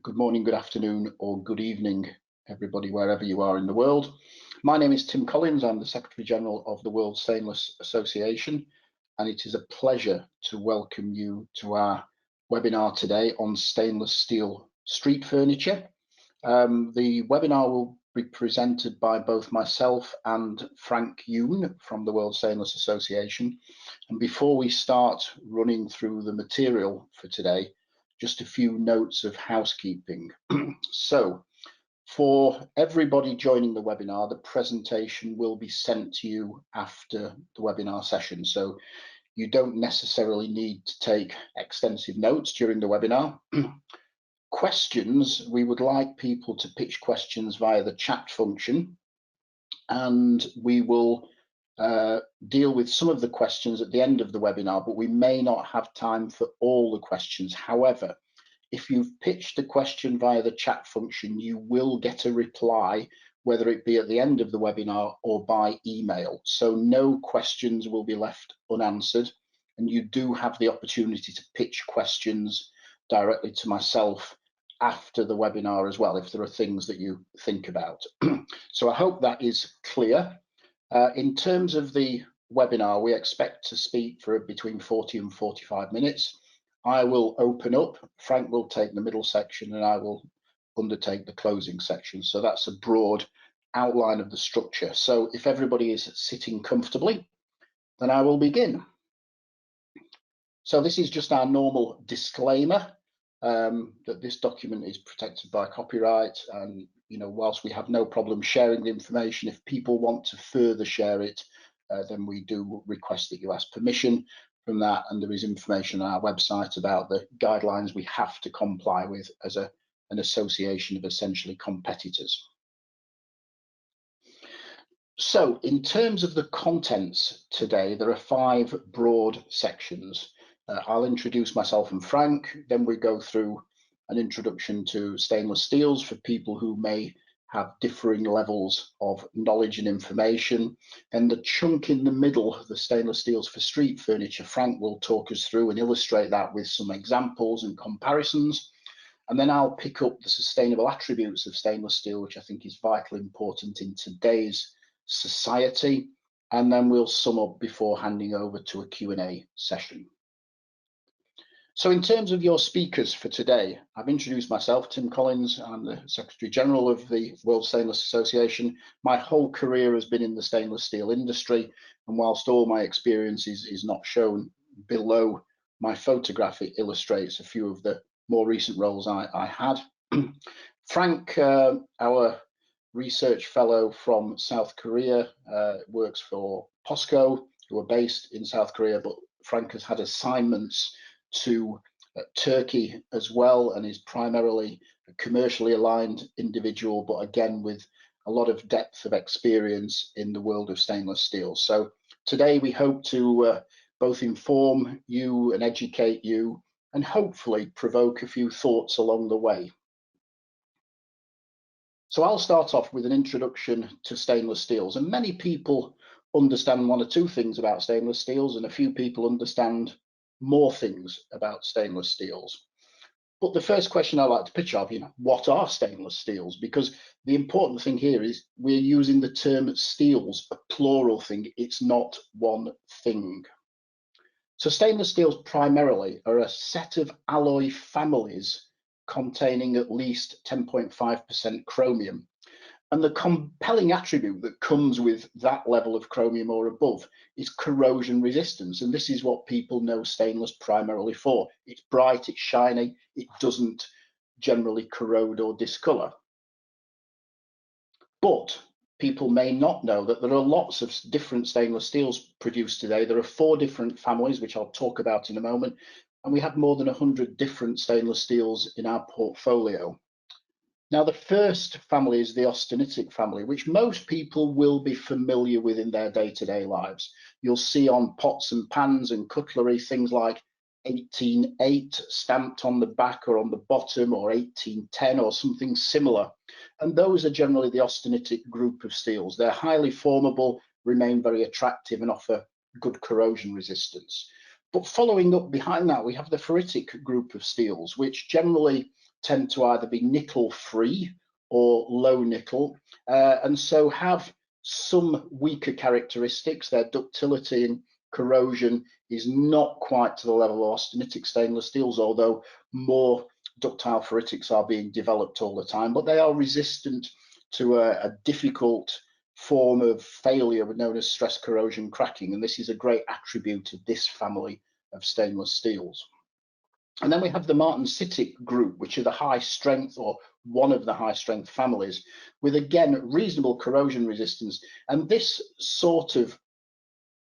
Good morning, good afternoon, or good evening, everybody, wherever you are in the world. My name is Tim Collins. I'm the Secretary General of the World Stainless Association, and it is a pleasure to welcome you to our webinar today on stainless steel street furniture. The webinar will be presented by both myself and Frank Yoon from the World Stainless Association. And before we start running through the material for today, just a few notes of housekeeping. So, for everybody joining the webinar, the presentation will be sent to you after the webinar session. So you don't necessarily need to take extensive notes during the webinar. Questions, we would like people to pitch questions via the chat function, and we will deal with some of the questions at the end of the webinar, but we may not have time for all the questions. However, if you've pitched a question via the chat function, you will get a reply, whether it be at the end of the webinar or by email. So no questions will be left unanswered, and you do have the opportunity to pitch questions directly to myself after the webinar as well, if there are things that you think about. So I hope that is clear. In terms of the webinar, we expect to speak for between 40 and 45 minutes. I will open up, Frank will take the middle section, and I will undertake the closing section. So that's a broad outline of the structure. So if everybody is sitting comfortably, then I will begin. So this is just our normal disclaimer that this document is protected by copyright, and whilst we have no problem sharing the information, if people want to further share it, then we do request that you ask permission from that, and there is information on our website about the guidelines we have to comply with as an association of essentially competitors. So in terms of the contents today, there are 5 broad sections. I'll introduce myself and Frank, then we go through an introduction to stainless steels for people who may have differing levels of knowledge and information. And the chunk in the middle, the stainless steels for street furniture, Frank will talk us through and illustrate that with some examples and comparisons. And then I'll pick up the sustainable attributes of stainless steel, which I think is vitally important in today's society. And then we'll sum up before handing over to a Q&A session. So in terms of your speakers for today, I've introduced myself, Tim Collins. I'm the Secretary General of the World Stainless Association. My whole career has been in the stainless steel industry, and whilst all my experience is not shown below my photograph, it illustrates a few of the more recent roles I had. Frank, our research fellow from South Korea, works for POSCO, who are based in South Korea, but Frank has had assignments to Turkey as well, and is primarily a commercially aligned individual, but again with a lot of depth of experience in the world of stainless steel. So today we hope to both inform you and educate you, and hopefully provoke a few thoughts along the way. So I'll start off with an introduction to stainless steels, and many people understand 1 or 2 things about stainless steels, and a few people understand more things about stainless steels. But the first question I like to pitch off, what are stainless steels? Because the important thing here is we're using the term steels, a plural thing. It's not one thing. So stainless steels primarily are a set of alloy families containing at least 10.5% chromium. And the compelling attribute that comes with that level of chromium or above is corrosion resistance. And this is what people know stainless primarily for. It's bright, it's shiny, it doesn't generally corrode or discolor. But people may not know that there are lots of different stainless steels produced today. There are 4 different families, which I'll talk about in a moment. And we have more than 100 different stainless steels in our portfolio. Now, the first family is the austenitic family, which most people will be familiar with in their day-to-day lives. You'll see on pots and pans and cutlery things like 1808 stamped on the back or on the bottom, or 1810 or something similar. And those are generally the austenitic group of steels. They're highly formable, remain very attractive, and offer good corrosion resistance. But following up behind that, we have the ferritic group of steels, which generally tend to either be nickel free or low nickel, and so have some weaker characteristics. Their ductility and corrosion is not quite to the level of austenitic stainless steels, although more ductile ferritics are being developed all the time, but they are resistant to a difficult form of failure known as stress corrosion cracking, and this is a great attribute of this family of stainless steels. And then we have the martensitic group, which are the high strength, or one of the high strength families, with again reasonable corrosion resistance. And this sort of,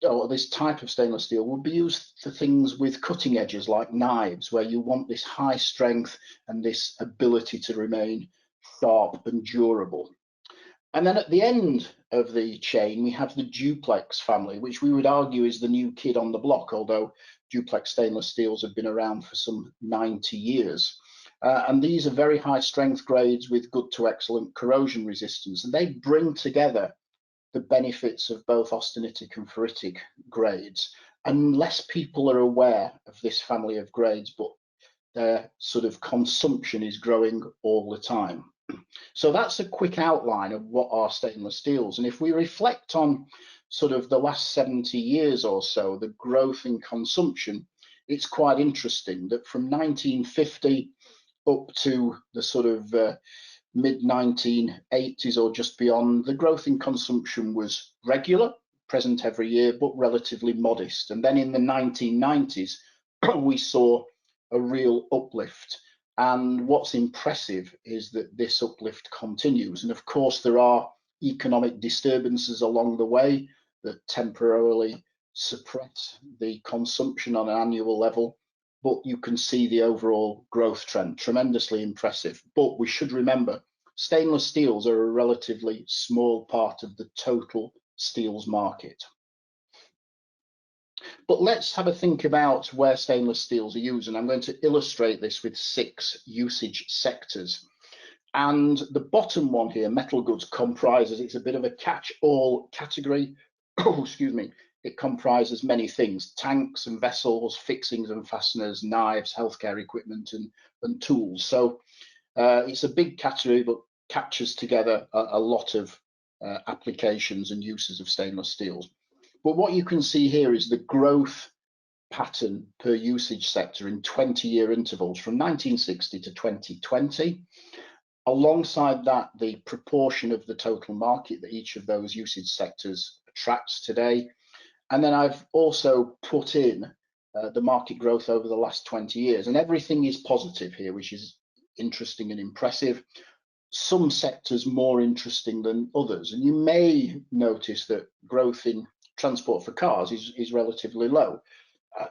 or this type of stainless steel would be used for things with cutting edges like knives, where you want this high strength and this ability to remain sharp and durable. And then at the end of the chain, we have the duplex family, which we would argue is the new kid on the block, although duplex stainless steels have been around for some 90 years. And these are very high strength grades with good to excellent corrosion resistance. And they bring together the benefits of both austenitic and ferritic grades. And less people are aware of this family of grades, but their sort of consumption is growing all the time. So that's a quick outline of what are stainless steels. And if we reflect on sort of the last 70 years or so, the growth in consumption, it's quite interesting that from 1950 up to the sort of mid 1980s or just beyond, the growth in consumption was regular, present every year, but relatively modest. And then in the 1990s, we saw a real uplift. And what's impressive is that this uplift continues. And of course, there are economic disturbances along the way that temporarily suppress the consumption on an annual level. But you can see the overall growth trend, tremendously impressive. But we should remember, stainless steels are a relatively small part of the total steels market. But let's have a think about where stainless steels are used, and I'm going to illustrate this with 6 usage sectors. And the bottom one here, metal goods, comprises, it's a bit of a catch-all category. Oh, excuse me. It comprises many things: tanks and vessels, fixings and fasteners, knives, healthcare equipment, and tools. So it's a big category, but captures together a lot of applications and uses of stainless steels. But what you can see here is the growth pattern per usage sector in 20-year intervals from 1960 to 2020. Alongside that, the proportion of the total market that each of those usage sectors attracts today. And then I've also put in the market growth over the last 20 years. And everything is positive here, which is interesting and impressive. Some sectors more interesting than others. And you may notice that growth in transport for cars is relatively low.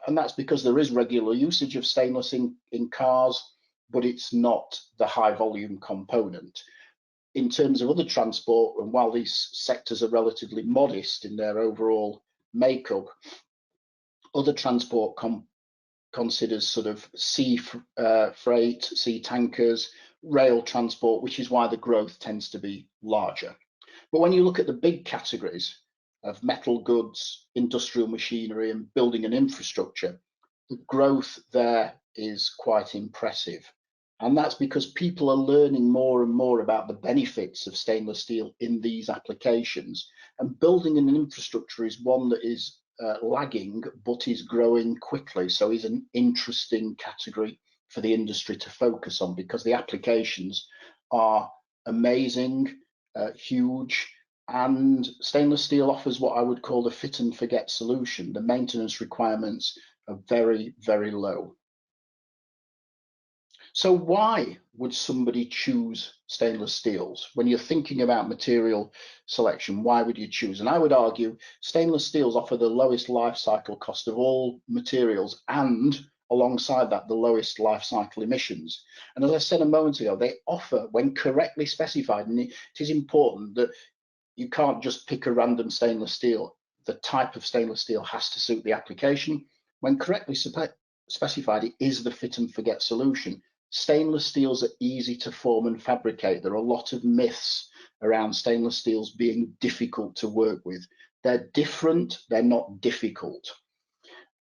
And that's because there is regular usage of stainless in cars, but it's not the high volume component. In terms of other transport, and while these sectors are relatively modest in their overall makeup, other transport considers sort of sea freight, sea tankers, rail transport, which is why the growth tends to be larger. But when you look at the big categories of metal goods, industrial machinery, and building and infrastructure, the growth there is quite impressive. And that's because people are learning more and more about the benefits of stainless steel in these applications. And building an infrastructure is one that is lagging, but is growing quickly. So is an interesting category for the industry to focus on, because the applications are amazing, huge, and stainless steel offers what I would call the fit and forget solution. The maintenance requirements are very, very low. So why would somebody choose stainless steels? When you're thinking about material selection, why would you choose? And I would argue stainless steels offer the lowest life cycle cost of all materials, and alongside that, the lowest life cycle emissions. And as I said a moment ago, they offer, when correctly specified, and it is important that you can't just pick a random stainless steel. The type of stainless steel has to suit the application. When correctly specified, it is the fit and forget solution. Stainless steels are easy to form and fabricate. There are a lot of myths around stainless steels being difficult to work with. They're different, they're not difficult.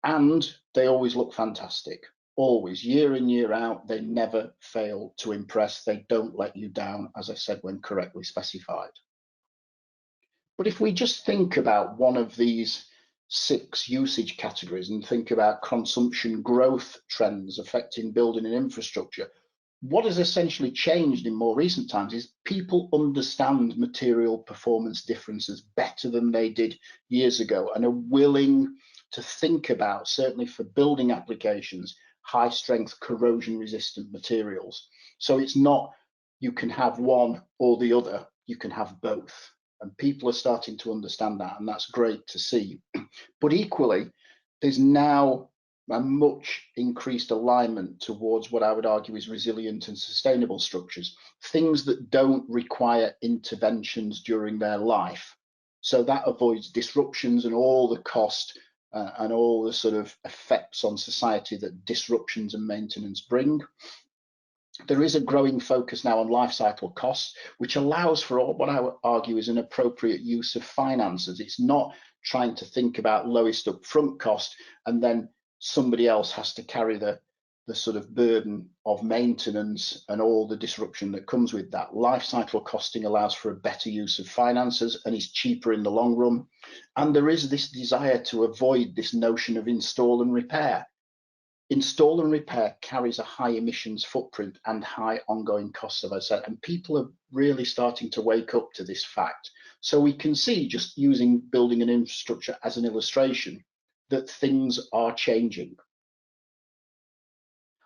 And they always look fantastic. always, year in, year out, they never fail to impress. They don't let you down, as I said, when correctly specified. But if we just think about one of these 6 usage categories and think about consumption growth trends affecting building and infrastructure, what has essentially changed in more recent times is people understand material performance differences better than they did years ago and are willing to think about, certainly for building applications, high strength corrosion resistant materials. So it's not you can have one or the other, you can have both. And people are starting to understand that, and that's great to see. But equally, there's now a much increased alignment towards what I would argue is resilient and sustainable structures, things that don't require interventions during their life. So that avoids disruptions and all the cost and all the sort of effects on society that disruptions and maintenance bring. There is a growing focus now on life cycle costs, which allows for what I would argue is an appropriate use of finances. It's not trying to think about lowest upfront cost and then somebody else has to carry the sort of burden of maintenance and all the disruption that comes with that. Life cycle costing allows for a better use of finances and is cheaper in the long run. And there is this desire to avoid this notion of install and repair. Install and repair carries a high emissions footprint and high ongoing costs, as I said, and people are really starting to wake up to this fact. So we can see, just using building and infrastructure as an illustration, that things are changing.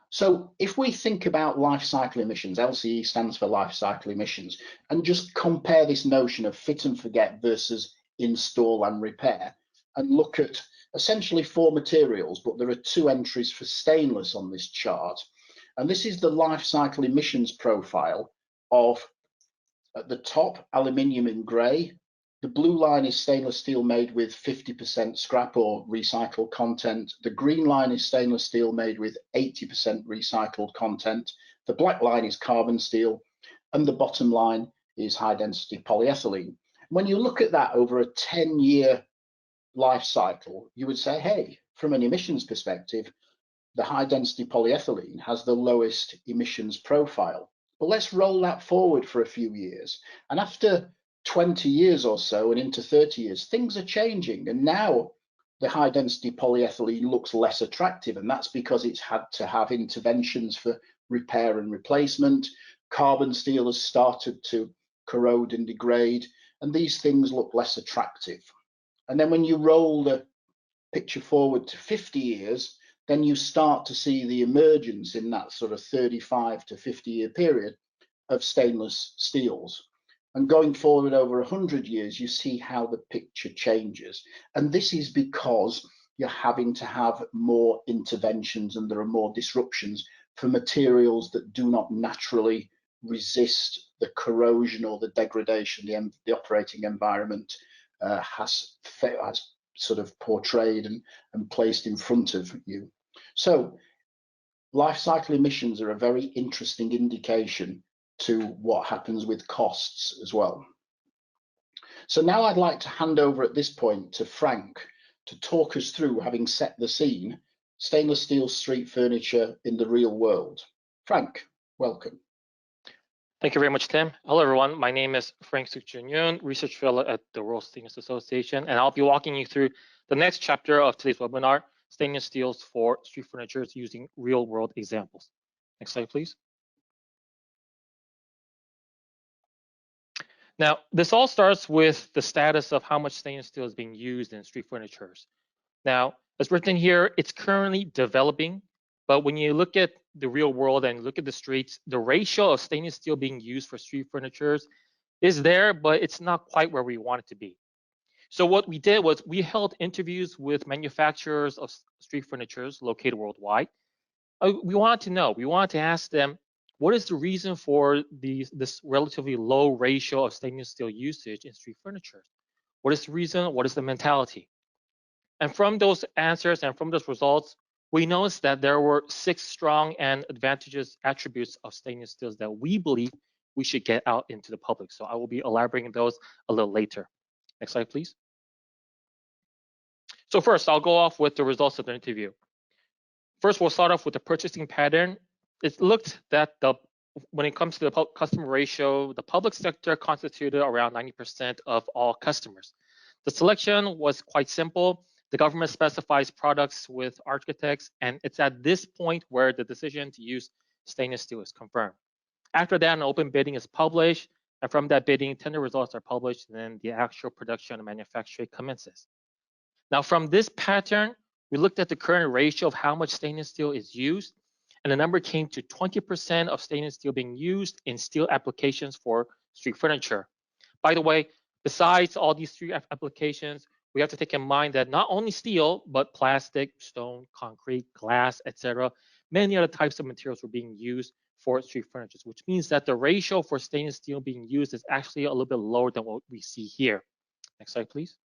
So if we think about life cycle emissions, LCE stands for life cycle emissions, and just compare this notion of fit and forget versus install and repair, and look at essentially 4 materials, but there are 2 entries for stainless on this chart. And this is the life cycle emissions profile of, at the top, aluminium in grey. The blue line is stainless steel made with 50% scrap or recycled content. The green line is stainless steel made with 80% recycled content. The black line is carbon steel, and the bottom line is high density polyethylene. When you look at that over a 10-year life cycle, you would say, hey, from an emissions perspective, the high density polyethylene has the lowest emissions profile. But let's roll that forward for a few years. And after 20 years or so and into 30 years, things are changing. And now the high density polyethylene looks less attractive. And that's because it's had to have interventions for repair and replacement. Carbon steel has started to corrode and degrade, and these things look less attractive. And then when you roll the picture forward to 50 years, then you start to see the emergence in that sort of 35 to 50-year period of stainless steels. And going forward over 100 years, you see how the picture changes. And this is because you're having to have more interventions and there are more disruptions for materials that do not naturally resist the corrosion or the degradation the operating environment has sort of portrayed and placed in front of you. So life cycle emissions are a very interesting indication to what happens with costs as well. So now I'd like to hand over at this point to Frank to talk us through, having set the scene, stainless steel street furniture in the real world. Frank, welcome. Thank you very much, Tim. Hello, everyone. My name is Frank Suk-Jun, Research Fellow at the World Stainless Association, and I'll be walking you through the next chapter of today's webinar, Stainless Steels for Street Furniture using real-world examples. Next slide, please. Now, this all starts with the status of how much stainless steel is being used in street furniture. Now, as written here, it's currently developing, but when you look at the real world and look at the streets, the ratio of stainless steel being used for street furniture is there, but it's not quite where we want it to be. So what we did was we held interviews with manufacturers of street furniture located worldwide. We wanted to ask them, what is the reason for this relatively low ratio of stainless steel usage in street furniture? What is the reason? What is the mentality? And from those answers and from those results, we noticed that there were 6 strong and advantageous attributes of stainless steels that we believe we should get out into the public. So I will be elaborating those a little later. Next slide, please. So first, I'll go off with the results of the interview. First, we'll start off with the purchasing pattern. It looked that when it comes to the customer ratio, the public sector constituted around 90% of all customers. The selection was quite simple. The government specifies products with architects, and it's at this point where the decision to use stainless steel is confirmed. After that, an open bidding is published, and from that bidding, tender results are published, and then the actual production and manufacturing commences. Now, from this pattern, we looked at the current ratio of how much stainless steel is used, and the number came to 20% of stainless steel being used in steel applications for street furniture. By the way, besides all these street applications, we have to take in mind that not only steel, but plastic, stone, concrete, glass, etc., many other types of materials were being used for street furniture, which means that the ratio for stainless steel being used is actually a little bit lower than what we see here. Next slide, please.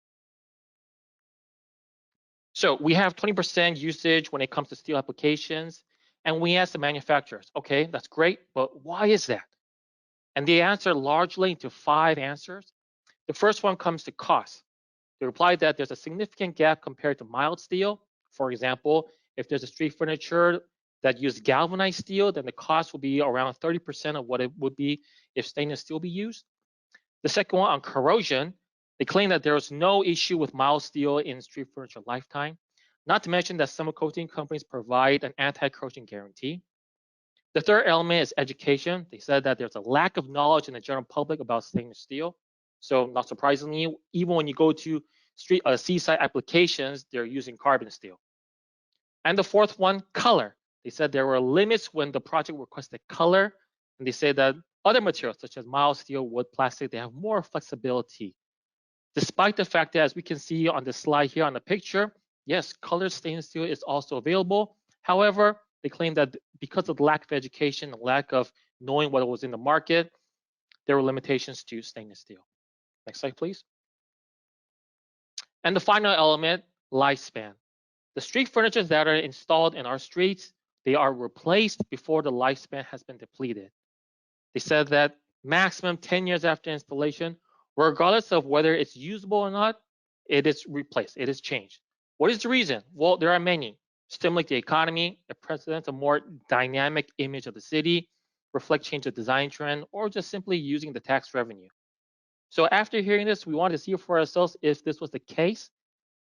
So we have 20% usage when it comes to steel applications, and we asked the manufacturers, okay, that's great, but why is that? And they answered largely into 5 answers. The first one comes to cost. They replied that there's a significant gap compared to mild steel. For example, if there's a street furniture that uses galvanized steel, then the cost will be around 30% of what it would be if stainless steel be used. The second one on corrosion, they claim that there is no issue with mild steel in street furniture lifetime, not to mention that some coating companies provide an anti-corrosion guarantee. The third element is education. They said that there's a lack of knowledge in the general public about stainless steel. So not surprisingly, even when you go to seaside applications, they're using carbon steel. And the fourth one, color. They said there were limits when the project requested color, and they say that other materials such as mild steel, wood, plastic, they have more flexibility. Despite the fact that, as we can see on the slide here on the picture, yes, colored stainless steel is also available. However, they claim that because of the lack of education, the lack of knowing what was in the market, there were limitations to stainless steel. Next slide, please. And the final element, lifespan. The street furniture that are installed in our streets, they are replaced before the lifespan has been depleted. They said that maximum 10 years after installation, regardless of whether it's usable or not, it is replaced, it is changed. What is the reason? Well, there are many. Stimulate the economy, it presents a more dynamic image of the city, reflect change of design trend, or just simply using the tax revenue. So after hearing this, we wanted to see for ourselves if this was the case.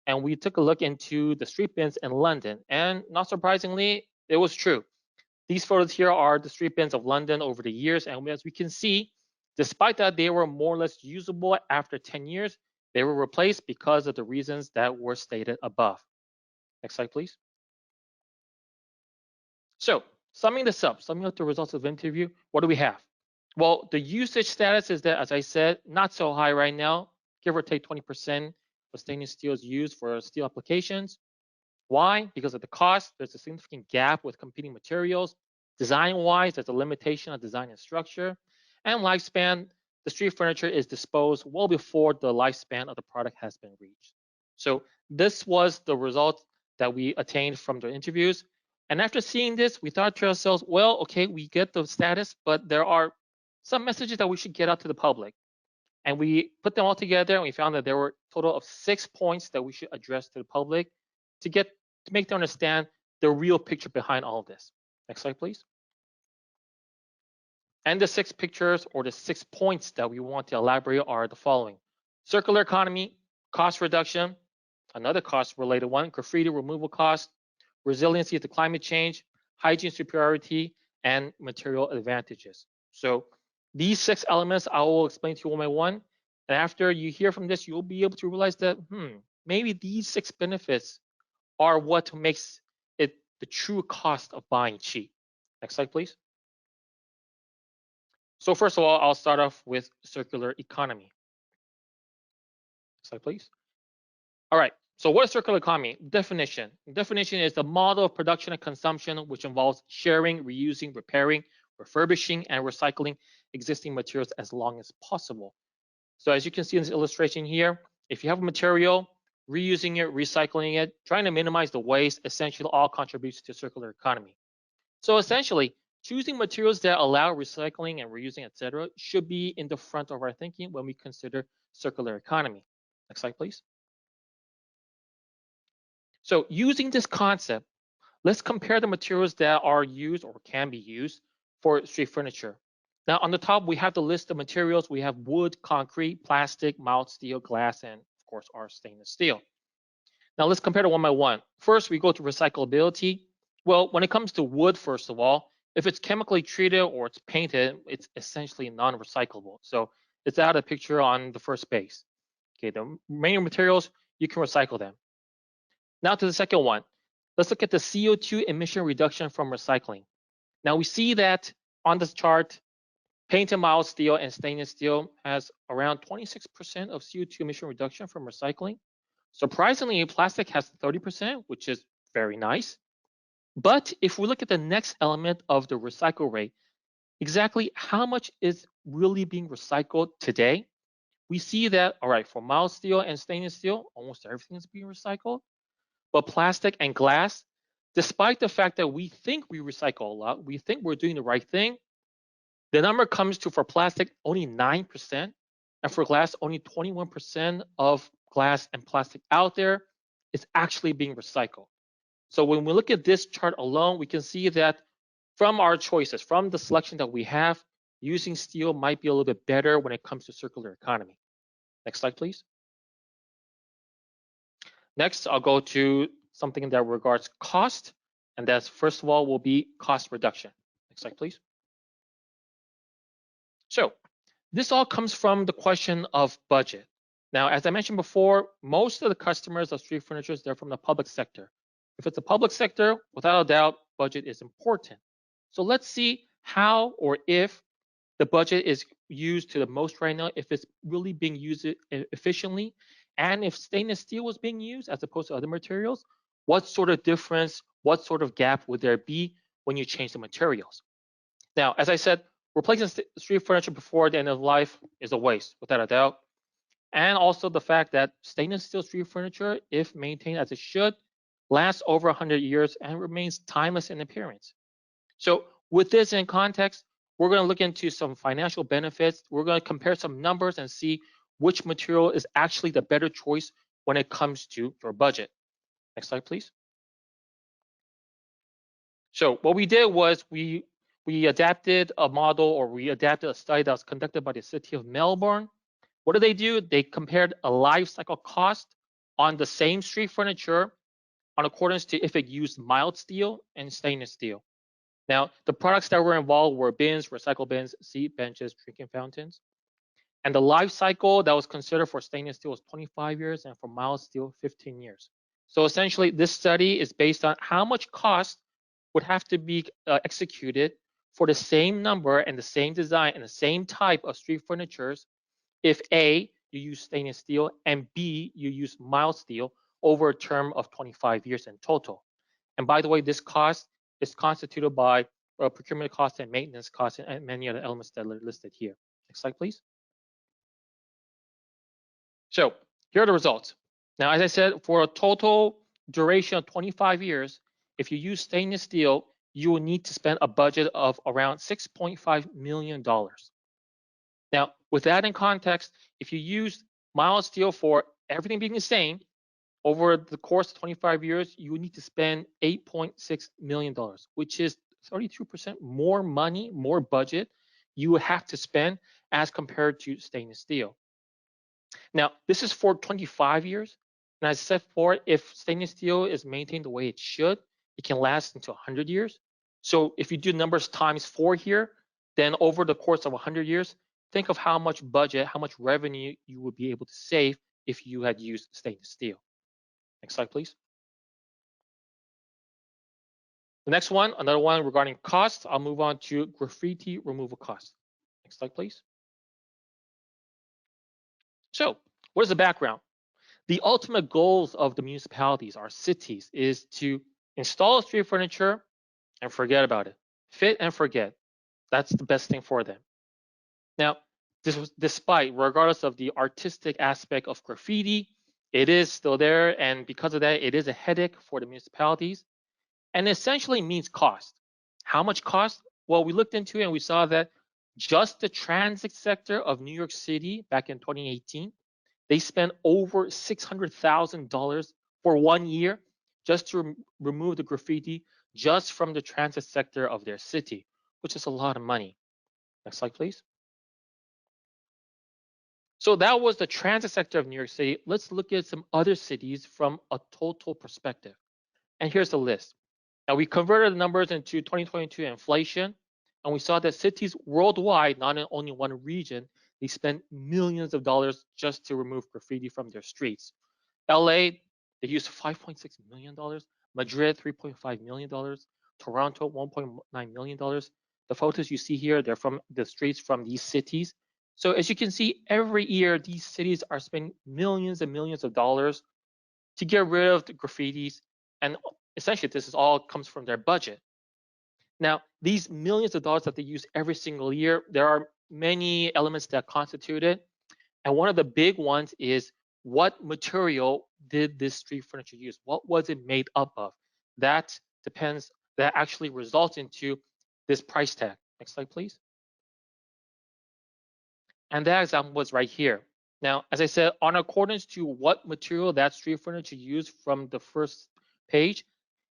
And we took a look into the street bins in London. And not surprisingly, it was true. These photos here are the street bins of London over the years. And as we can see, despite that they were more or less usable after 10 years, they were replaced because of the reasons that were stated above. Next slide, please. So summing this up, summing up the results of the interview, what do we have? Well, the usage status is that, as I said, not so high right now, give or take 20% of stainless steel is used for steel applications. Why? Because of the cost, there's a significant gap with competing materials. Design-wise, there's a limitation of design and structure. And lifespan, the street furniture is disposed well before the lifespan of the product has been reached. So this was the result that we attained from the interviews. And after seeing this, we thought to ourselves, well, okay, we get the status, but there are some messages that we should get out to the public. And we put them all together, and we found that there were a total of 6 points that we should address to the public to make them understand the real picture behind all of this. Next slide, please. And the 6 pictures or the 6 points that we want to elaborate are the following: circular economy, cost reduction, another cost-related one, graffiti removal cost, resiliency to climate change, hygiene superiority, and material advantages. So these 6 elements I will explain to you one by one. And after you hear from this, you'll be able to realize that, maybe these 6 benefits are what makes it the true cost of buying cheap. Next slide, please. So first of all, I'll start off with circular economy. Next slide, please. All right, so what is circular economy? Definition. Definition is the model of production and consumption which involves sharing, reusing, repairing, refurbishing, and recycling existing materials as long as possible. So as you can see in this illustration here, if you have a material, reusing it, recycling it, trying to minimize the waste, essentially all contributes to circular economy. So essentially, choosing materials that allow recycling and reusing, etc., should be in the front of our thinking when we consider circular economy. Next slide, please. So using this concept, let's compare the materials that are used or can be used for street furniture. Now, on the top, we have the list of materials. We have wood, concrete, plastic, mild steel, glass, and of course, our stainless steel. Now, let's compare it one by one. First, we go to recyclability. Well, when it comes to wood, first of all, if it's chemically treated or it's painted, it's essentially non-recyclable. So it's out of the picture on the first base. Okay, the remaining materials, you can recycle them. Now to the second one. Let's look at the CO2 emission reduction from recycling. Now we see that on this chart, painted mild steel and stainless steel has around 26% of CO2 emission reduction from recycling. Surprisingly, plastic has 30%, which is very nice. But if we look at the next element of the recycle rate, exactly how much is really being recycled today, we see that, all right, for mild steel and stainless steel, almost everything is being recycled. But plastic and glass, despite the fact that we think we recycle a lot, we think we're doing the right thing, the number comes to, for plastic, only 9%, and for glass, only 21% of glass and plastic out there is actually being recycled. So when we look at this chart alone, we can see that from our choices, from the selection that we have, using steel might be a little bit better when it comes to circular economy. Next slide, please. Next, I'll go to something that regards cost, and that's first of all will be cost reduction. Next slide, please. So this all comes from the question of budget. Now, as I mentioned before, most of the customers of street furniture, they're from the public sector. If it's a public sector, without a doubt, budget is important. So let's see how or if the budget is used to the most right now, if it's really being used efficiently, and if stainless steel was being used as opposed to other materials, what sort of difference, what sort of gap would there be when you change the materials? Now, as I said, replacing street furniture before the end of life is a waste, without a doubt. And also the fact that stainless steel street furniture, if maintained as it should, lasts over 100 years and remains timeless in appearance. So with this in context, we're going to look into some financial benefits. We're going to compare some numbers and see which material is actually the better choice when it comes to your budget. Next slide, please. So what we did was we adapted a model, or we adapted a study that was conducted by the city of Melbourne. What did they do? They compared a life cycle cost on the same street furniture on accordance to if it used mild steel and stainless steel. Now, the products that were involved were bins, recycle bins, seat benches, drinking fountains. And the life cycle that was considered for stainless steel was 25 years and for mild steel, 15 years. So essentially, this study is based on how much cost would have to be executed for the same number and the same design and the same type of street furnitures if A, you use stainless steel, and B, you use mild steel over a term of 25 years in total. And by the way, this cost is constituted by procurement costs and maintenance costs and many other elements that are listed here. Next slide, please. So here are the results. Now, as I said, for a total duration of 25 years, if you use stainless steel, you will need to spend a budget of around $6.5 million. Now, with that in context, if you use mild steel for everything being the same, over the course of 25 years, you would need to spend $8.6 million, which is 32% more money, more budget you would have to spend as compared to stainless steel. Now, this is for 25 years. And as I said before, if stainless steel is maintained the way it should, it can last into 100 years. So if you do numbers times 4 here, then over the course of 100 years, think of how much budget, how much revenue you would be able to save if you had used stainless steel. Next slide, please. The next one, another one regarding cost. I'll move on to graffiti removal cost. Next slide, please. So what is the background? The ultimate goals of the municipalities, our cities, is to install street furniture and forget about it. Fit and forget. That's the best thing for them. Now, despite, regardless of the artistic aspect of graffiti, it is still there, and because of that, it is a headache for the municipalities, and essentially means cost. How much cost? Well, we looked into it and we saw that just the transit sector of New York City back in 2018, they spent over $600,000 for 1 year just to remove the graffiti just from the transit sector of their city, which is a lot of money. Next slide, please. So that was the transit sector of New York City. Let's look at some other cities from a total perspective. And here's the list. Now we converted the numbers into 2022 inflation, and we saw that cities worldwide, not in only one region, they spent millions of dollars just to remove graffiti from their streets. LA, they used $5.6 million. Madrid, $3.5 million. Toronto, $1.9 million. The photos you see here, they're from the streets from these cities. So as you can see, every year, these cities are spending millions and millions of dollars to get rid of the graffitis. And essentially, this is all comes from their budget. Now, these millions of dollars that they use every single year, there are many elements that constitute it. And one of the big ones is, what material did this street furniture use? What was it made up of? That depends, that actually results into this price tag. Next slide, please. And that example was right here. Now, as I said, on accordance to what material that street furniture used from the first page,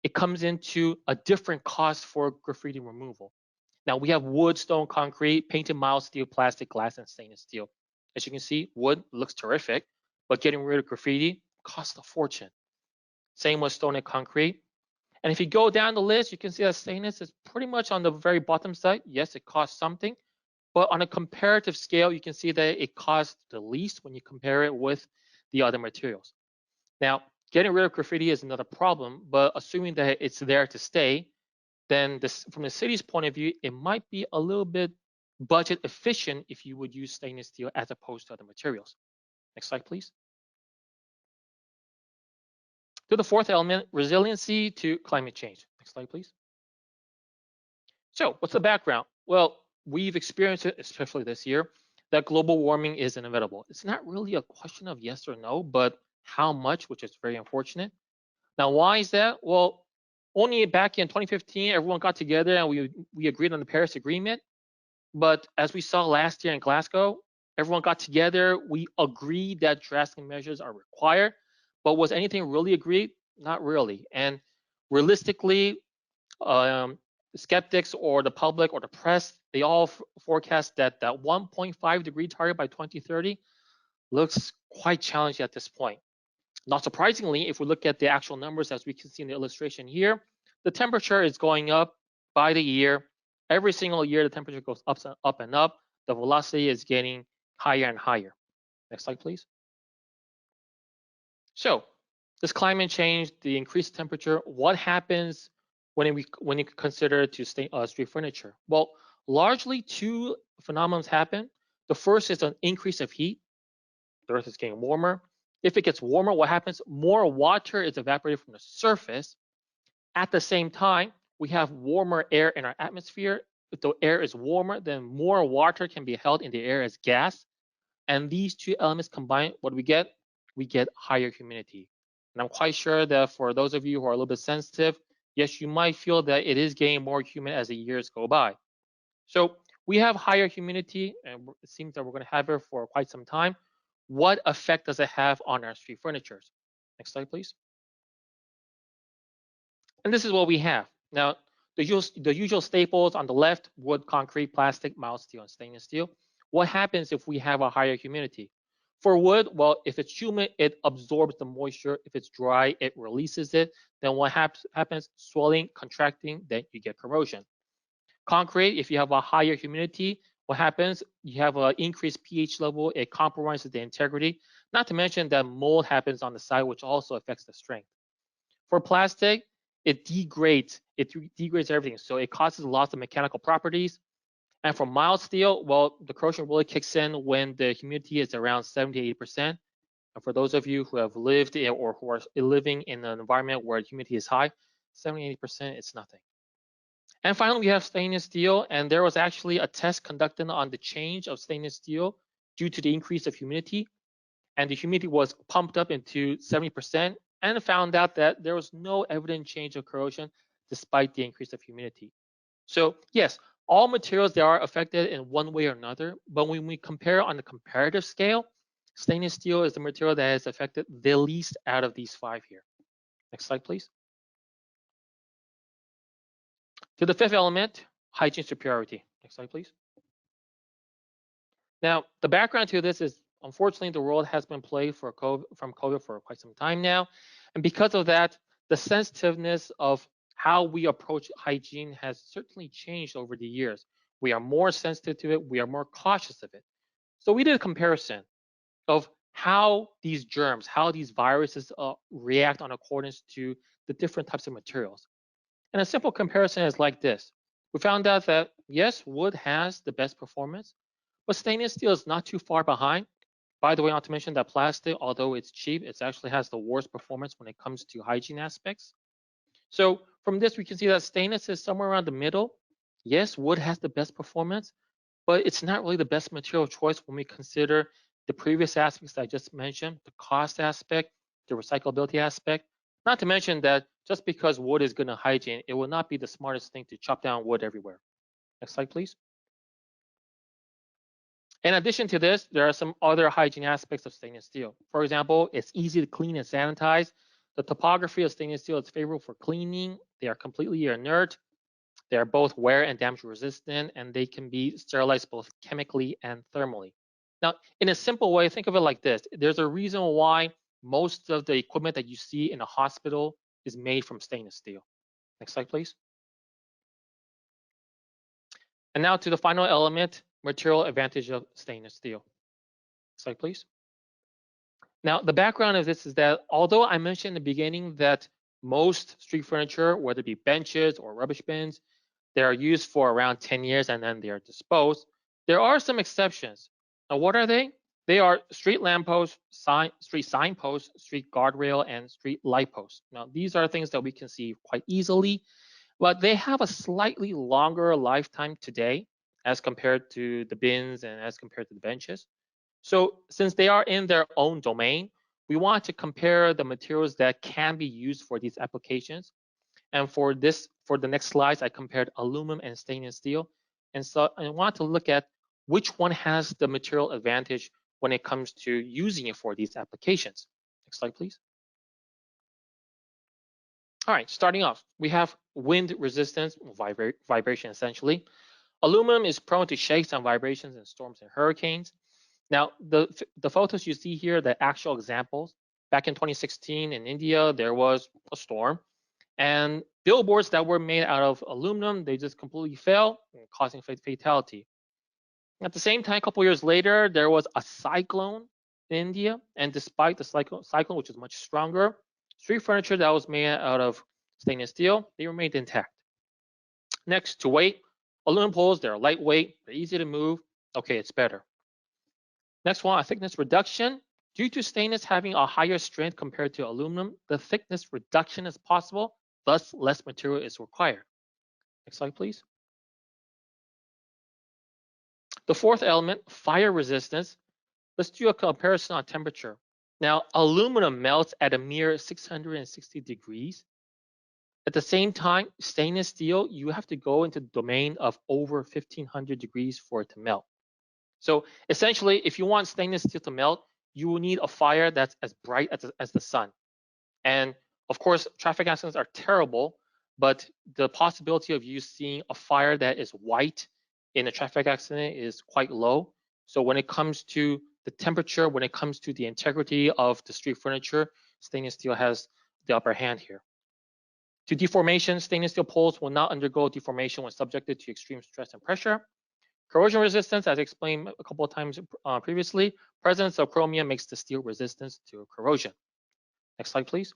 it comes into a different cost for graffiti removal. Now we have wood, stone, concrete, painted mild steel, plastic, glass, and stainless steel. As you can see, wood looks terrific, but getting rid of graffiti costs a fortune. Same with stone and concrete. And if you go down the list, you can see that stainless is pretty much on the very bottom side. Yes, it costs something, but on a comparative scale, you can see that it costs the least when you compare it with the other materials. Now, getting rid of graffiti is another problem, but assuming that it's there to stay, then from the city's point of view, it might be a little bit budget efficient if you would use stainless steel as opposed to other materials. Next slide, please. To the fourth element, resiliency to climate change. Next slide, please. So what's the background? Well, we've experienced it, especially this year, that global warming is inevitable. It's not really a question of yes or no, but how much, which is very unfortunate. Now, why is that? Well, only back in 2015, everyone got together and we agreed on the Paris Agreement. But as we saw last year in Glasgow, everyone got together. We agreed that drastic measures are required. But was anything really agreed? Not really. And realistically, skeptics or the public or the press, they all forecast that that 1.5 degree target by 2030 looks quite challenging at this point. Not surprisingly, if we look at the actual numbers, as we can see in the illustration here, the temperature is going up by the year. Every single year, the temperature goes up and up. The velocity is getting higher and higher. Next slide, please. So this climate change, the increased temperature, what happens when you consider to street furniture? Well, largely two phenomena happen. The first is an increase of heat. The earth is getting warmer. If it gets warmer, what happens? More water is evaporated from the surface. At the same time, we have warmer air in our atmosphere. If the air is warmer, then more water can be held in the air as gas. And these two elements combined, what do we get? We get higher humidity. And I'm quite sure that for those of you who are a little bit sensitive, yes, you might feel that it is getting more humid as the years go by. So we have higher humidity, and it seems that we're going to have it for quite some time. What effect does it have on our street furniture? Next slide, please. And this is what we have. Now, the usual staples on the left, wood, concrete, plastic, mild steel, and stainless steel. What happens if we have a higher humidity? For wood, well, if it's humid, it absorbs the moisture. If it's dry, it releases it. Then what happens? Swelling, contracting, then you get corrosion. Concrete, if you have a higher humidity, what happens? You have an increased pH level. It compromises the integrity. Not to mention that mold happens on the side, which also affects the strength. For plastic, it degrades everything. So it causes lots of mechanical properties. And for mild steel, well, the corrosion really kicks in when the humidity is around 70 to 80%. And for those of you who have lived or who are living in an environment where humidity is high, 70 to 80%, it's nothing. And finally, we have stainless steel. And there was actually a test conducted on the change of stainless steel due to the increase of humidity. And the humidity was pumped up into 70%, and found out that there was no evident change of corrosion despite the increase of humidity. So yes, all materials, they are affected in one way or another, but when we compare on the comparative scale, stainless steel is the material that is affected the least out of these five here. Next slide, please. To the fifth element, hygiene superiority. Next slide, please. Now, the background to this is, unfortunately, the world has been plagued from COVID for quite some time now. And because of that, the sensitiveness of how we approach hygiene has certainly changed over the years. We are more sensitive to it. We are more cautious of it. So we did a comparison of how these germs, how these viruses react on accordance to the different types of materials. And a simple comparison is like this. We found out that, yes, wood has the best performance, but stainless steel is not too far behind. By the way, not to mention that plastic, although it's cheap, it actually has the worst performance when it comes to hygiene aspects. So from this, we can see that stainless is somewhere around the middle. Yes, wood has the best performance, but it's not really the best material choice when we consider the previous aspects that I just mentioned, the cost aspect, the recyclability aspect. Not to mention that just because wood is good in hygiene, it will not be the smartest thing to chop down wood everywhere. Next slide, please. In addition to this, there are some other hygiene aspects of stainless steel. For example, it's easy to clean and sanitize. The topography of stainless steel is favorable for cleaning. They are completely inert. They are both wear and damage resistant, and they can be sterilized both chemically and thermally. Now, in a simple way, think of it like this. There's a reason why most of the equipment that you see in a hospital is made from stainless steel. Next slide, please. And now to the final element, material advantage of stainless steel. Next slide, please. Now, the background of this is that although I mentioned in the beginning that most street furniture, whether it be benches or rubbish bins, they are used for around 10 years and then they are disposed, there are some exceptions. Now, what are they? They are street lampposts, street signposts, street guardrail, and street light posts. Now, these are things that we can see quite easily, but they have a slightly longer lifetime today as compared to the bins and as compared to the benches. So since they are in their own domain, we want to compare the materials that can be used for these applications. And for the next slides, I compared aluminum and stainless steel. And so I want to look at which one has the material advantage when it comes to using it for these applications. Next slide, please. All right, starting off, we have wind resistance, vibration essentially. Aluminum is prone to shakes and vibrations in storms and hurricanes. Now, the photos you see here, the actual examples, back in 2016 in India, there was a storm, and billboards that were made out of aluminum, they just completely fell, causing fatality. At the same time, a couple years later, there was a cyclone in India, and despite the cyclone, which is much stronger, street furniture that was made out of stainless steel, they remained intact. Next, to weight, aluminum poles, they're lightweight, they're easy to move. Okay, it's better. Next one, a thickness reduction. Due to stainless having a higher strength compared to aluminum, the thickness reduction is possible, thus less material is required. Next slide, please. The fourth element, fire resistance. Let's do a comparison on temperature. Now, aluminum melts at a mere 660 degrees. At the same time, stainless steel, you have to go into the domain of over 1500 degrees for it to melt. So essentially, if you want stainless steel to melt, you will need a fire that's as bright as the sun. And of course, traffic accidents are terrible, but the possibility of you seeing a fire that is white in a traffic accident is quite low. So when it comes to the temperature, when it comes to the integrity of the street furniture, stainless steel has the upper hand here. To deformation, stainless steel poles will not undergo deformation when subjected to extreme stress and pressure. Corrosion resistance, as explained a couple of times previously, presence of chromium makes the steel resistant to corrosion. Next slide, please.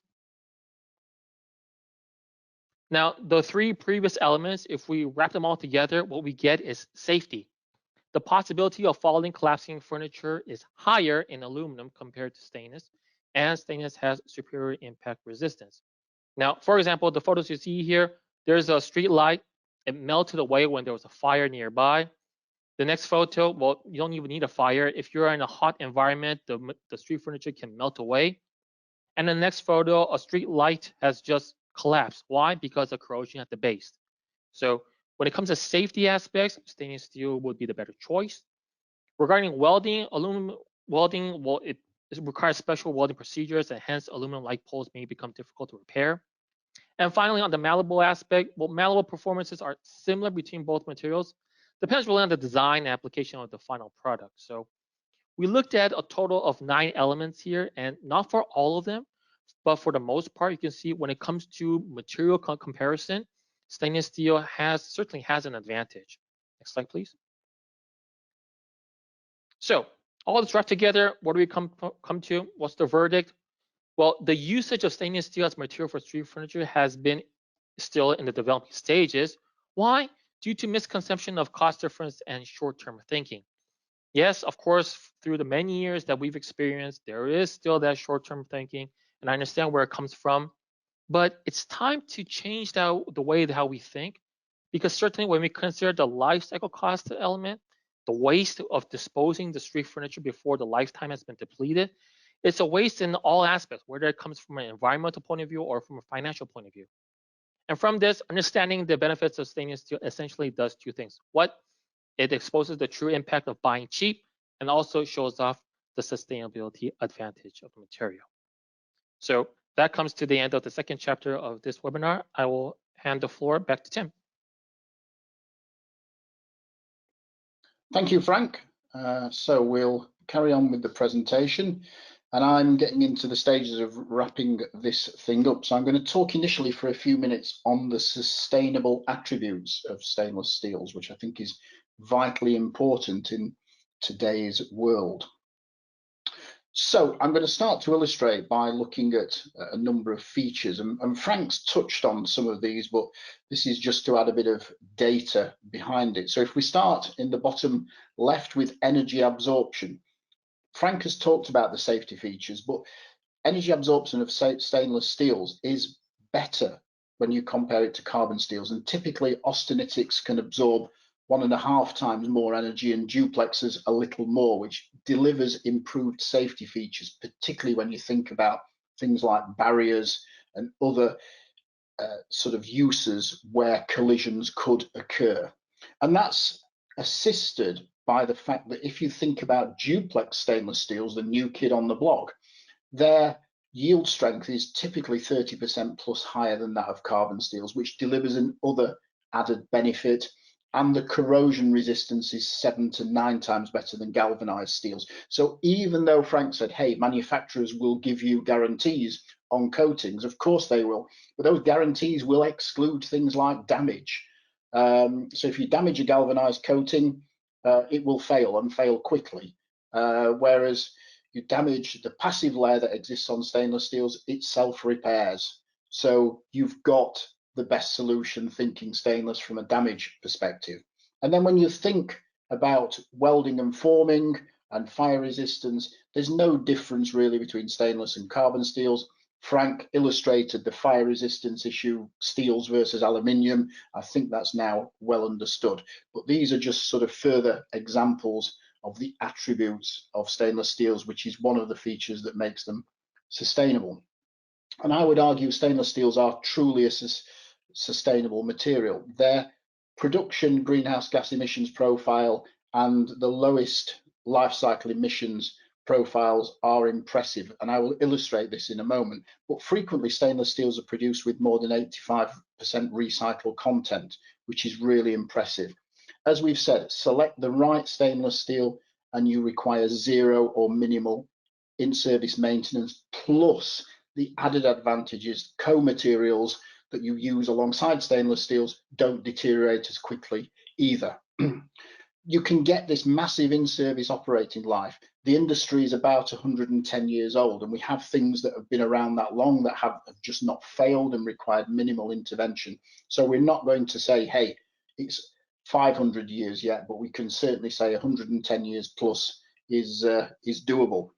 Now, the three previous elements, if we wrap them all together, what we get is safety. The possibility of falling, collapsing furniture is higher in aluminum compared to stainless, and stainless has superior impact resistance. Now, for example, the photos you see here, there's a street light. It melted away when there was a fire nearby. The next photo, well, you don't even need a fire. If you're in a hot environment, the street furniture can melt away. And the next photo, a street light has just collapsed. Why? Because of corrosion at the base. So when it comes to safety aspects, stainless steel would be the better choice. Regarding welding, aluminum welding, well, it requires special welding procedures, and hence aluminum light poles may become difficult to repair. And finally, on the malleable aspect, well, malleable performances are similar between both materials. Depends really on the design and application of the final product. So we looked at a total of 9 elements here, and not for all of them, but for the most part, you can see when it comes to material comparison, stainless steel certainly has an advantage. Next slide, please. So all this wrapped together, what do we come to? What's the verdict? Well, the usage of stainless steel as material for street furniture has been still in the developing stages. Why? Due to misconception of cost difference and short-term thinking. Yes, of course, through the many years that we've experienced, there is still that short-term thinking, and I understand where it comes from. But it's time to change the way how we think, because certainly when we consider the life cycle cost element, the waste of disposing the street furniture before the lifetime has been depleted, it's a waste in all aspects, whether it comes from an environmental point of view or from a financial point of view. And from this, understanding the benefits of stainless steel essentially does 2 things. What? It exposes the true impact of buying cheap and also shows off the sustainability advantage of the material. So that comes to the end of the second chapter of this webinar. I will hand the floor back to Tim. Thank you, Frank. So we'll carry on with the presentation, and I'm getting into the stages of wrapping this thing up. So I'm going to talk initially for a few minutes on the sustainable attributes of stainless steels, which I think is vitally important in today's world. So I'm going to start to illustrate by looking at a number of features, and Frank's touched on some of these, but this is just to add a bit of data behind it. So if we start in the bottom left with energy absorption, Frank has talked about the safety features, but energy absorption of stainless steels is better when you compare it to carbon steels, and typically austenitics can absorb 1.5 times more energy and duplexes a little more, which delivers improved safety features, particularly when you think about things like barriers and other sort of uses where collisions could occur. And that's assisted by the fact that if you think about duplex stainless steels, the new kid on the block, their yield strength is typically 30% plus higher than that of carbon steels, which delivers another added benefit. And the corrosion resistance is 7 to 9 times better than galvanized steels. So even though Frank said, hey, manufacturers will give you guarantees on coatings, of course they will, but those guarantees will exclude things like damage. So if you damage a galvanized coating, it will fail and fail quickly. Whereas you damage the passive layer that exists on stainless steels, it self-repairs. So you've got the best solution thinking stainless from a damage perspective. And then when you think about welding and forming and fire resistance, there's no difference really between stainless and carbon steels. Frank illustrated the fire resistance issue, steels versus aluminium. I think that's now well understood. But these are just sort of further examples of the attributes of stainless steels, which is one of the features that makes them sustainable. And I would argue stainless steels are truly a sustainable material. Their production greenhouse gas emissions profile and the lowest life cycle emissions profiles are impressive, and I will illustrate this in a moment. But frequently stainless steels are produced with more than 85% recycled content, which is really impressive. As we've said, select the right stainless steel and you require zero or minimal in-service maintenance, plus the added advantages, co-materials that you use alongside stainless steels don't deteriorate as quickly either. You can get this massive in-service operating life. The industry is about 110 years old, and we have things that have been around that long that have just not failed and required minimal intervention. So we're not going to say, hey, it's 500 years yet, but we can certainly say 110 years plus is doable.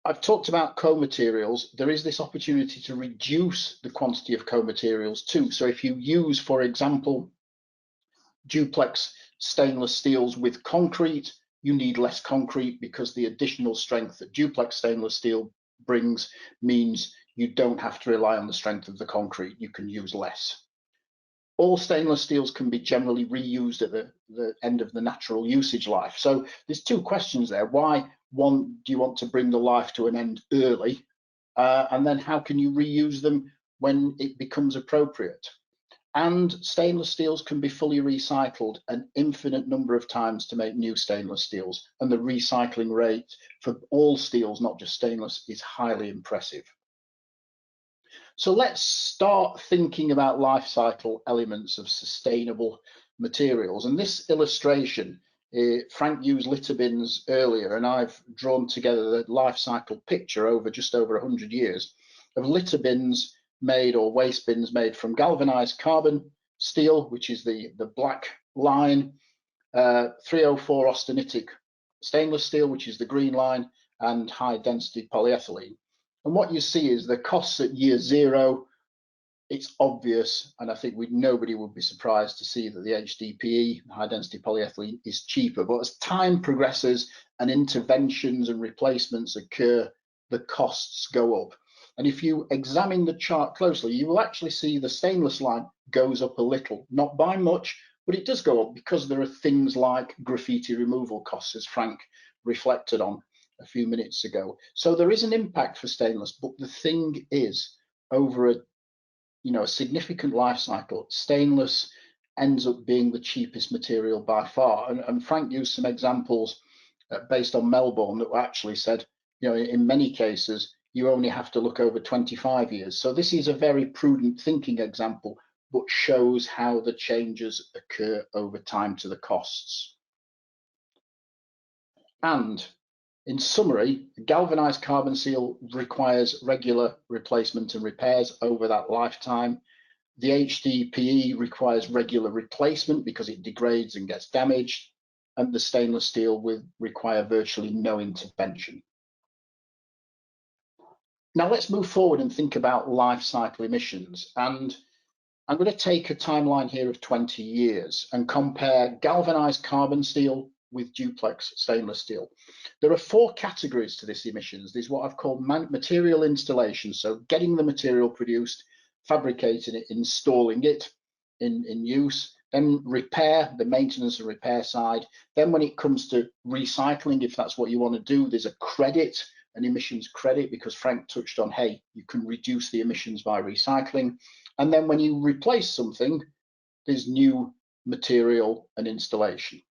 I've talked about co-materials. There is this opportunity to reduce the quantity of co-materials too. So if you use, for example, duplex stainless steels with concrete, you need less concrete because the additional strength that duplex stainless steel brings means you don't have to rely on the strength of the concrete. You can use less. All stainless steels can be generally reused at the end of the natural usage life. So there's 2 questions there. Why, one, do you want to bring the life to an end early? And then how can you reuse them when it becomes appropriate. And stainless steels can be fully recycled an infinite number of times to make new stainless steels. And the recycling rate for all steels, not just stainless, is highly impressive. So let's start thinking about life cycle elements of sustainable materials. And this illustration, Frank used litter bins earlier, and I've drawn together the life cycle picture over just over 100 years of litter bins made, or waste bins made, from galvanized carbon steel, which is the black line, 304 austenitic stainless steel, which is the green line, and high density polyethylene. And what you see is the costs at year zero. It's obvious, and I think nobody would be surprised to see that the HDPE, high density polyethylene, is cheaper. But as time progresses and interventions and replacements occur, the costs go up. And if you examine the chart closely, you will actually see the stainless line goes up a little, not by much, but it does go up because there are things like graffiti removal costs, as Frank reflected on a few minutes ago. So there is an impact for stainless, but the thing is, over a significant life cycle, stainless ends up being the cheapest material by far. And Frank used some examples based on Melbourne that actually said, in many cases, you only have to look over 25 years. So this is a very prudent thinking example, but shows how the changes occur over time to the costs. And in summary, galvanized carbon steel requires regular replacement and repairs over that lifetime. The HDPE requires regular replacement because it degrades and gets damaged, and the stainless steel will require virtually no intervention. Now let's move forward and think about life cycle emissions. And I'm going to take a timeline here of 20 years and compare galvanized carbon steel with duplex stainless steel. There are 4 categories to this emissions. There's what I've called material installation, so getting the material produced, fabricating it, installing it in use, then repair, the maintenance and repair side. Then when it comes to recycling, if that's what you want to do, there's a credit, an emissions credit, because Frank touched on, hey, you can reduce the emissions by recycling. And then when you replace something, there's new material and installation.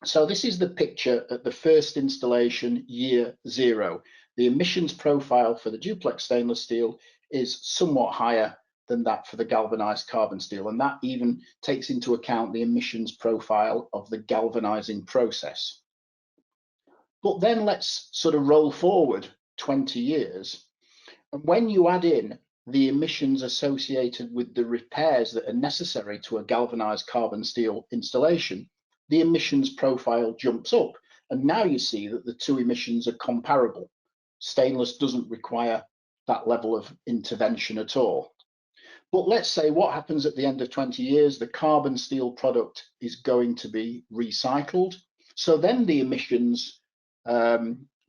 So this is the picture at the first installation, year zero. The emissions profile for the duplex stainless steel is somewhat higher than that for the galvanized carbon steel, and that even takes into account the emissions profile of the galvanizing process. But then let's sort of roll forward 20 years. And when you add in the emissions associated with the repairs that are necessary to a galvanized carbon steel installation, the emissions profile jumps up. And now you see that the two emissions are comparable. Stainless doesn't require that level of intervention at all. But let's say what happens at the end of 20 years, the carbon steel product is going to be recycled. So then the emissions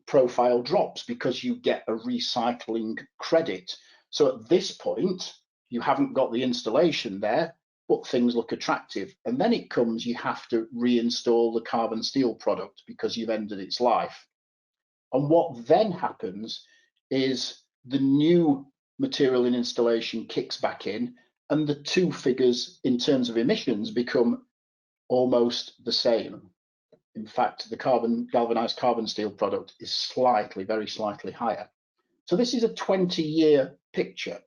profile drops because you get a recycling credit. So at this point, you haven't got the installation there, but things look attractive. And then it comes, you have to reinstall the carbon steel product because you've ended its life. And what then happens is the new material in installation kicks back in, and the two figures in terms of emissions become almost the same. In fact, the galvanized carbon steel product is slightly, very slightly higher. So this is a 20-year picture.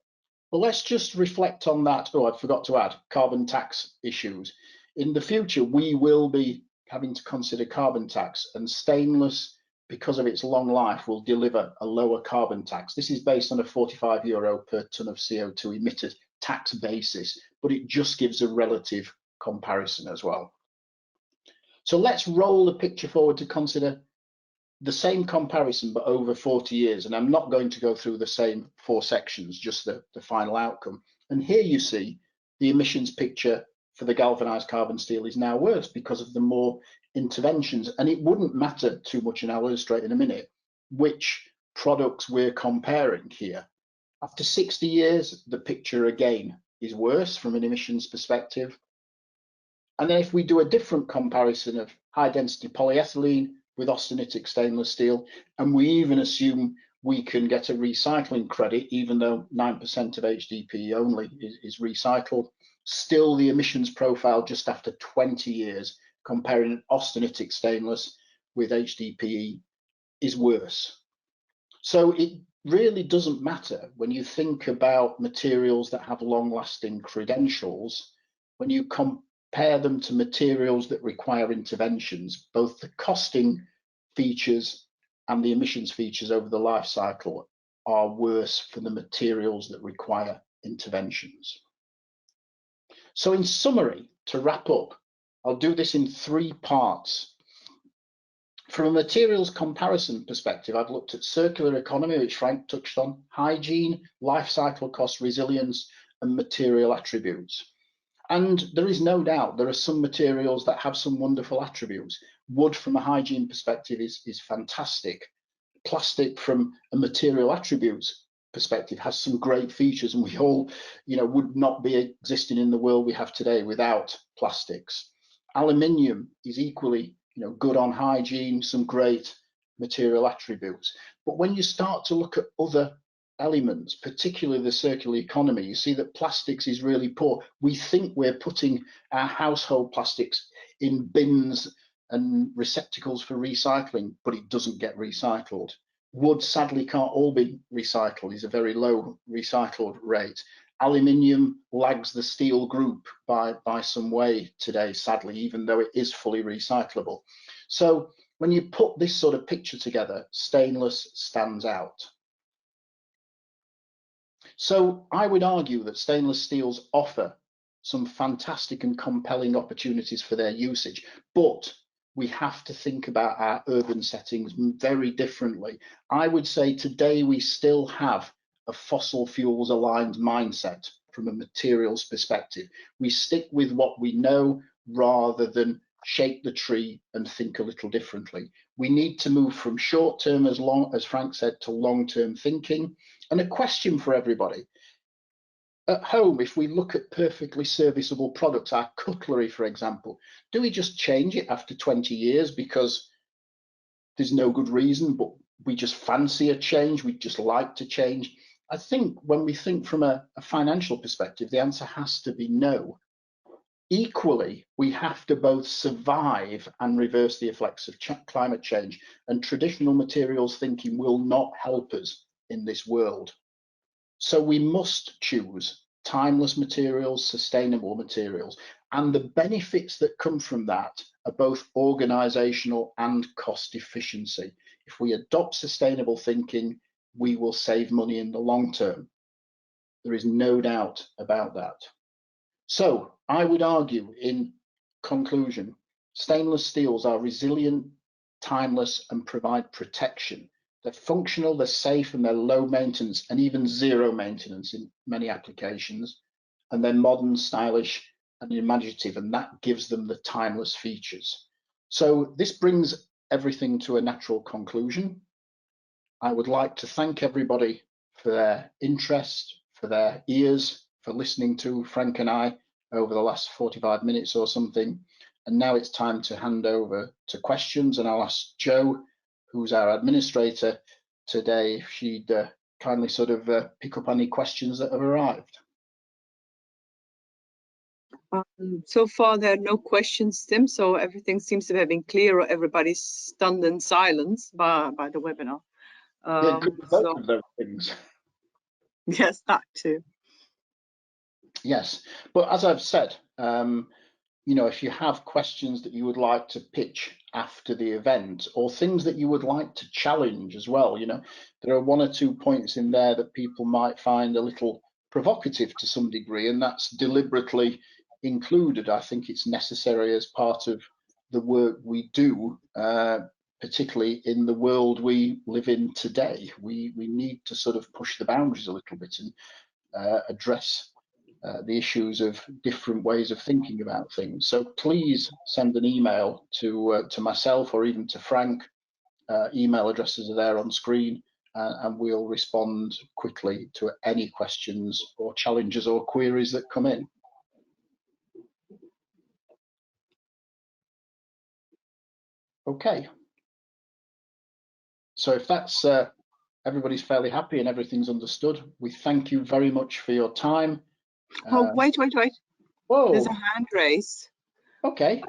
Well, let's just reflect on that. Oh, I forgot to add carbon tax issues. In the future, we will be having to consider carbon tax, and stainless, because of its long life, will deliver a lower carbon tax. This is based on a €45 per tonne of CO2 emitted tax basis, but it just gives a relative comparison as well. So let's roll the picture forward to consider the same comparison, but over 40 years. And I'm not going to go through the same 4 sections, just the final outcome. And here you see the emissions picture for the galvanized carbon steel is now worse because of the more interventions. And it wouldn't matter too much, and I'll illustrate in a minute, which products we're comparing here. After 60 years, the picture again is worse from an emissions perspective. And then if we do a different comparison of high density polyethylene with austenitic stainless steel, and we even assume we can get a recycling credit, even though 9% of HDPE only is recycled. Still, the emissions profile just after 20 years, comparing austenitic stainless with HDPE, is worse. So it really doesn't matter when you think about materials that have long-lasting credentials. When you compare them to materials that require interventions, both the costing features and the emissions features over the life cycle are worse for the materials that require interventions. So in summary, to wrap up, I'll do this in 3 parts. From a materials comparison perspective, I've looked at circular economy, which Frank touched on, hygiene, life cycle cost, resilience, and material attributes. And there is no doubt there are some materials that have some wonderful attributes. Wood, from a hygiene perspective, is fantastic. Plastic, from a material attributes perspective, has some great features, and we all, would not be existing in the world we have today without plastics. Aluminium is equally, good on hygiene, some great material attributes. But when you start to look at other elements, particularly the circular economy, you see that plastics is really poor. We think we're putting our household plastics in bins and receptacles for recycling, but it doesn't get recycled. Wood, sadly, can't all be recycled. It's a very low recycled rate. Aluminium lags the steel group by some way today, sadly, even though it is fully recyclable. So when you put this sort of picture together, stainless stands out. So I would argue that stainless steels offer some fantastic and compelling opportunities for their usage, but we have to think about our urban settings very differently. I would say today we still have a fossil fuels aligned mindset from a materials perspective. We stick with what we know rather than shake the tree and think a little differently. We need to move from short term, as Frank said, to long term thinking. And a question for everybody. At home, if we look at perfectly serviceable products, our cutlery, for example, do we just change it after 20 years because there's no good reason, but we just fancy a change, we just like to change? I think when we think from a financial perspective, the answer has to be no. Equally, we have to both survive and reverse the effects of climate change, and traditional materials thinking will not help us in this world. So we must choose timeless materials, sustainable materials, and the benefits that come from that are both organizational and cost efficiency. If we adopt sustainable thinking, we will save money in the long term. There is no doubt about that. So I would argue, in conclusion, stainless steels are resilient, timeless, and provide protection. They're functional, they're safe, and they're low maintenance, and even zero maintenance in many applications. And they're modern, stylish, and imaginative, and that gives them the timeless features. So this brings everything to a natural conclusion. I would like to thank everybody for their interest, for their ears, for listening to Frank and I over the last 45 minutes or something. And now it's time to hand over to questions, and I'll ask Jo, who's our administrator today, if she'd kindly sort of pick up any questions that have arrived. So far, there are no questions, Tim, so everything seems to have been clear, or everybody's stunned in silence by the webinar. Yeah, good for both of those things. Yes, that too. Yes, but as I've said, if you have questions that you would like to pitch after the event, or things that you would like to challenge as well, there are 1 or 2 points in there that people might find a little provocative to some degree, and that's deliberately included. I think it's necessary as part of the work we do, particularly in the world we live in today. We need to sort of push the boundaries a little bit and address the issues of different ways of thinking about things. So please send an email to myself or even to Frank. Email addresses are there on screen, and we'll respond quickly to any questions or challenges or queries that come in. Okay. So if that's everybody's fairly happy and everything's understood. We thank you very much for your time. Oh, wait. Whoa. There's a hand raised. Okay.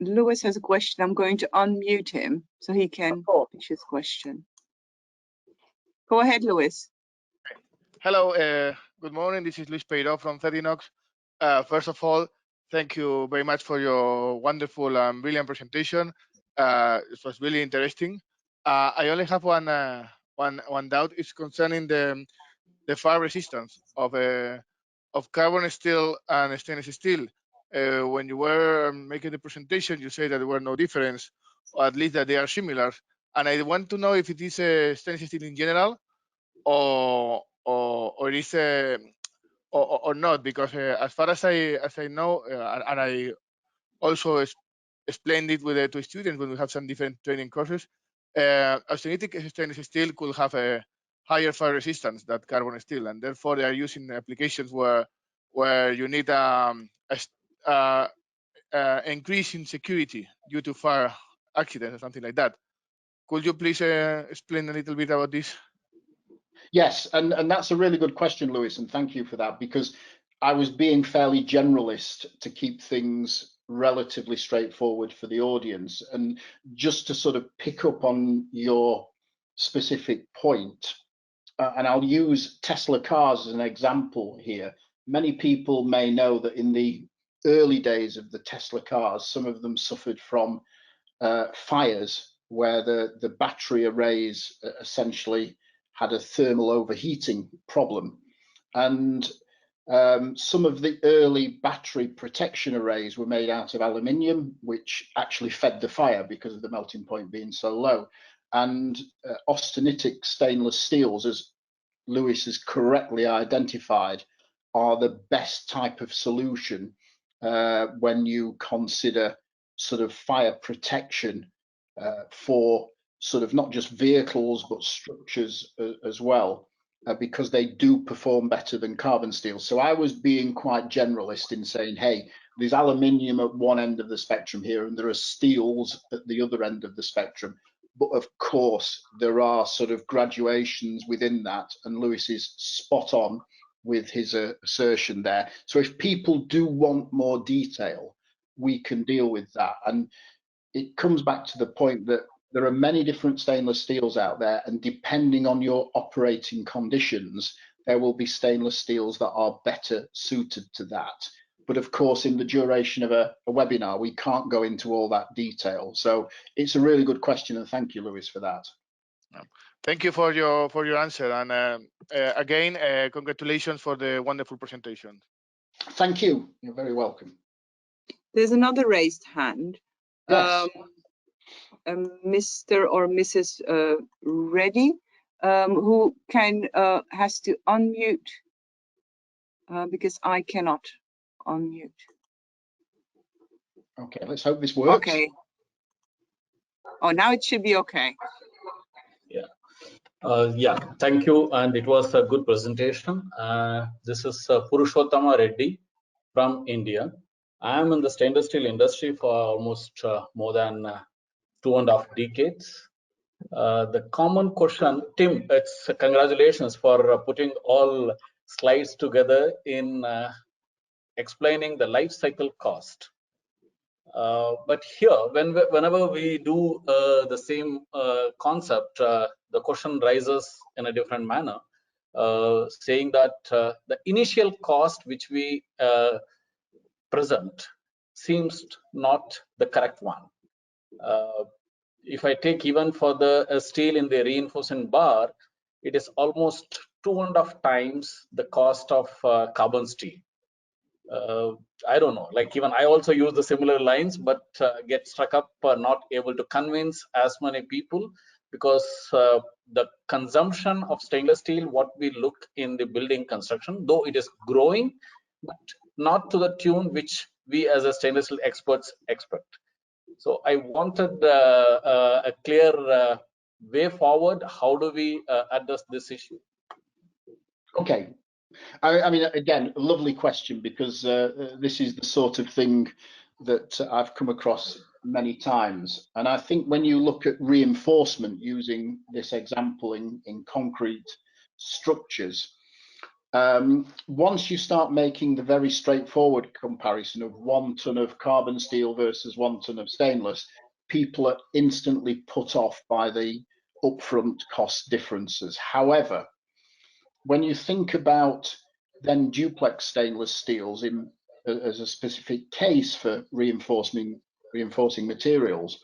Lewis has a question. I'm going to unmute him so he can pitch his question. Go ahead, Lewis. Hello, good morning. This is Luis Peiro from Fedinox. First of all, thank you very much for your wonderful and brilliant presentation. It was really interesting. I only have one doubt. It's concerning the fire resistance of carbon steel and stainless steel. When you were making the presentation, you said that there were no difference, or at least that they are similar. And I want to know if it is stainless steel in general, or it is or not, because as far as I know, and I also explained it to students when we have some different training courses, austenitic stainless steel could have a higher fire resistance than carbon steel, and therefore they are using applications where you need increase in security due to fire accidents or something like that. Could you please explain a little bit about this? Yes, and that's a really good question, Lewis, and thank you for that, because I was being fairly generalist to keep things relatively straightforward for the audience. And just to sort of pick up on your specific point, and I'll use Tesla cars as an example here. Many people may know that in the early days of the Tesla cars, some of them suffered from fires where the battery arrays essentially had a thermal overheating problem. And some of the early battery protection arrays were made out of aluminium, which actually fed the fire because of the melting point being so low. And austenitic stainless steels, as Lewis has correctly identified, are the best type of solution when you consider sort of fire protection for sort of not just vehicles but structures as well, because they do perform better than carbon steel. So I was being quite generalist in saying, hey, there's aluminium at one end of the spectrum here and there are steels at the other end of the spectrum. But of course, there are sort of graduations within that, and Lewis is spot on with his assertion there. So if people do want more detail, we can deal with that. And it comes back to the point that there are many different stainless steels out there, and depending on your operating conditions, there will be stainless steels that are better suited to that. But of course, in the duration of a webinar, we can't go into all that detail. So it's a really good question, and thank you, Lewis, for that. Thank you for your answer, and again, congratulations for the wonderful presentation. Thank you. You're very welcome. There's another raised hand. Yes. Mr. or Mrs. Reddy, who has to unmute because I cannot unmute. Okay, let's hope this works. Okay. Oh, now it should be okay. Yeah, thank you, and it was a good presentation. This is Purushottama Reddy from India. I am in the stainless steel industry for almost more than 2.5 decades. The common question, Tim, it's congratulations for putting all slides together in explaining the life cycle cost. But here, whenever we do the same concept, the question rises in a different manner, saying that the initial cost which we present seems not the correct one. If I take even for the steel in the reinforcement bar, it is almost 2.5 times the cost of carbon steel. I don't know, like even I also use the similar lines, but get struck up not able to convince as many people, because the consumption of stainless steel, what we look in the building construction, though it is growing, but not to the tune which we as a stainless steel experts expect. So I wanted a clear way forward. How do we address this issue? Okay. I mean, again, a lovely question, because this is the sort of thing that I've come across many times. And I think when you look at reinforcement, using this example in concrete structures, once you start making the very straightforward comparison of 1 ton of carbon steel versus 1 ton of stainless, people are instantly put off by the upfront cost differences. However, when you think about then duplex stainless steels as a specific case for reinforcing materials,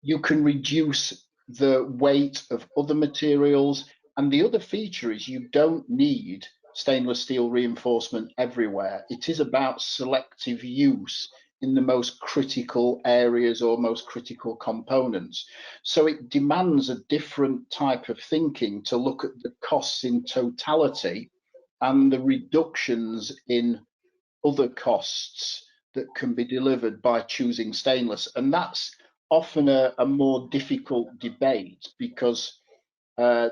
you can reduce the weight of other materials. And the other feature is you don't need stainless steel reinforcement everywhere. It is about selective use in the most critical areas or most critical components. So it demands a different type of thinking to look at the costs in totality and the reductions in other costs that can be delivered by choosing stainless. And that's often a more difficult debate, because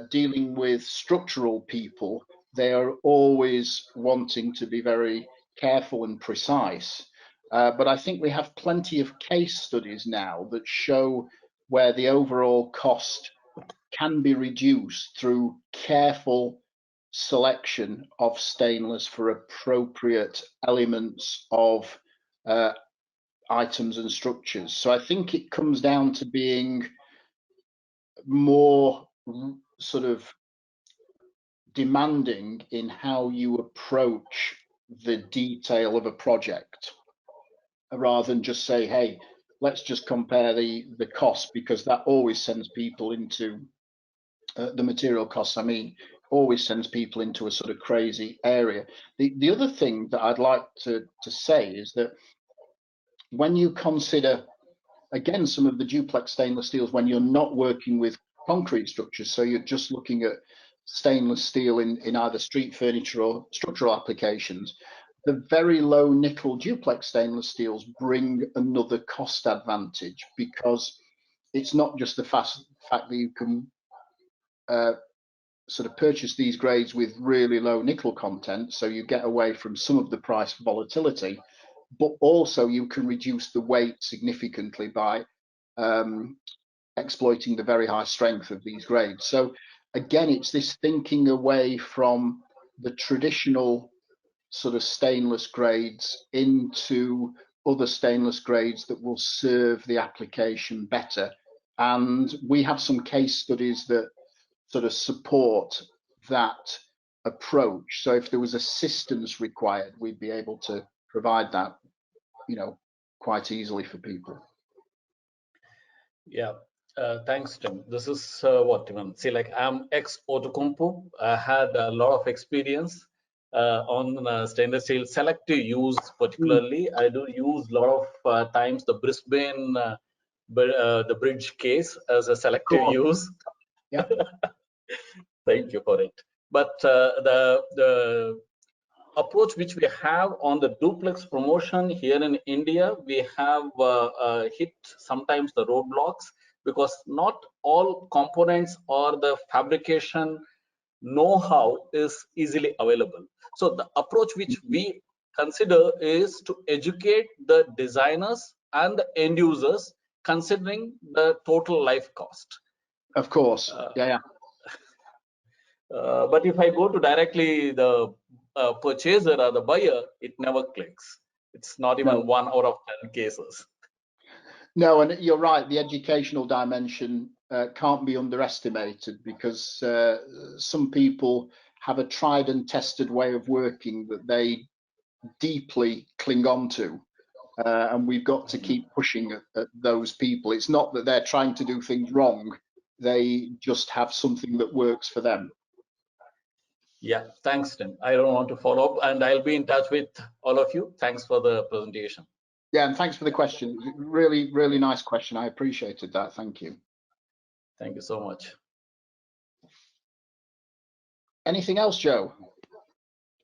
dealing with structural people, they are always wanting to be very careful and precise. But I think we have plenty of case studies now that show where the overall cost can be reduced through careful selection of stainless for appropriate elements of items and structures. So I think it comes down to being more sort of demanding in how you approach the detail of a project, rather than just say, hey, let's just compare the cost, because that always sends people into the material costs, I mean, always sends people into a sort of crazy area. The other thing that I'd like to say is that when you consider, again, some of the duplex stainless steels, when you're not working with concrete structures, so you're just looking at stainless steel in either street furniture or structural applications, the very low nickel duplex stainless steels bring another cost advantage, because it's not just the fact that you can sort of purchase these grades with really low nickel content, so you get away from some of the price volatility, but also you can reduce the weight significantly by exploiting the very high strength of these grades. So again, it's this thinking away from the traditional sort of stainless grades into other stainless grades that will serve the application better. And we have some case studies that sort of support that approach. So if there was assistance required, we'd be able to provide that, you know, quite easily for people. Yeah, thanks, Tim. This is what even see, like I'm ex-Outokumpu. I had a lot of experience on stainless steel selective use, particularly. I do use a lot of times the Brisbane the bridge case as a selective use. Yeah. Thank you for it. But the approach which we have on the duplex promotion here in India, we have hit sometimes the roadblocks, because not all components or the fabrication know-how is easily available. So the approach which we consider is to educate the designers and the end users, considering the total life cost. Of course, yeah. But if I go to directly the purchaser or the buyer, it never clicks. It's not even 1 out of 10 cases. No, and you're right. The educational dimension can't be underestimated, because some people have a tried and tested way of working that they deeply cling on to. And we've got to keep pushing at those people. It's not that they're trying to do things wrong. They just have something that works for them. Yeah, thanks, Tim. I don't want to follow up, and I'll be in touch with all of you. Thanks for the presentation. Yeah, and thanks for the question. Really, really nice question. I appreciated that. Thank you. Thank you so much. Anything else, Joe?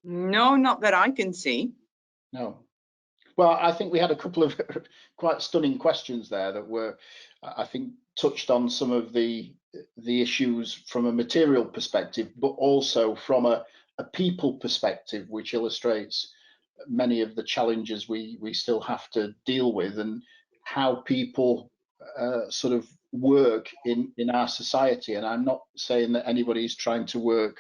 No, not that I can see. No. Well, I think we had a couple of quite stunning questions there that were, I think, touched on some of the issues from a material perspective, but also from a people perspective, which illustrates many of the challenges we still have to deal with, and how people sort of work in our society. And I'm not saying that anybody is trying to work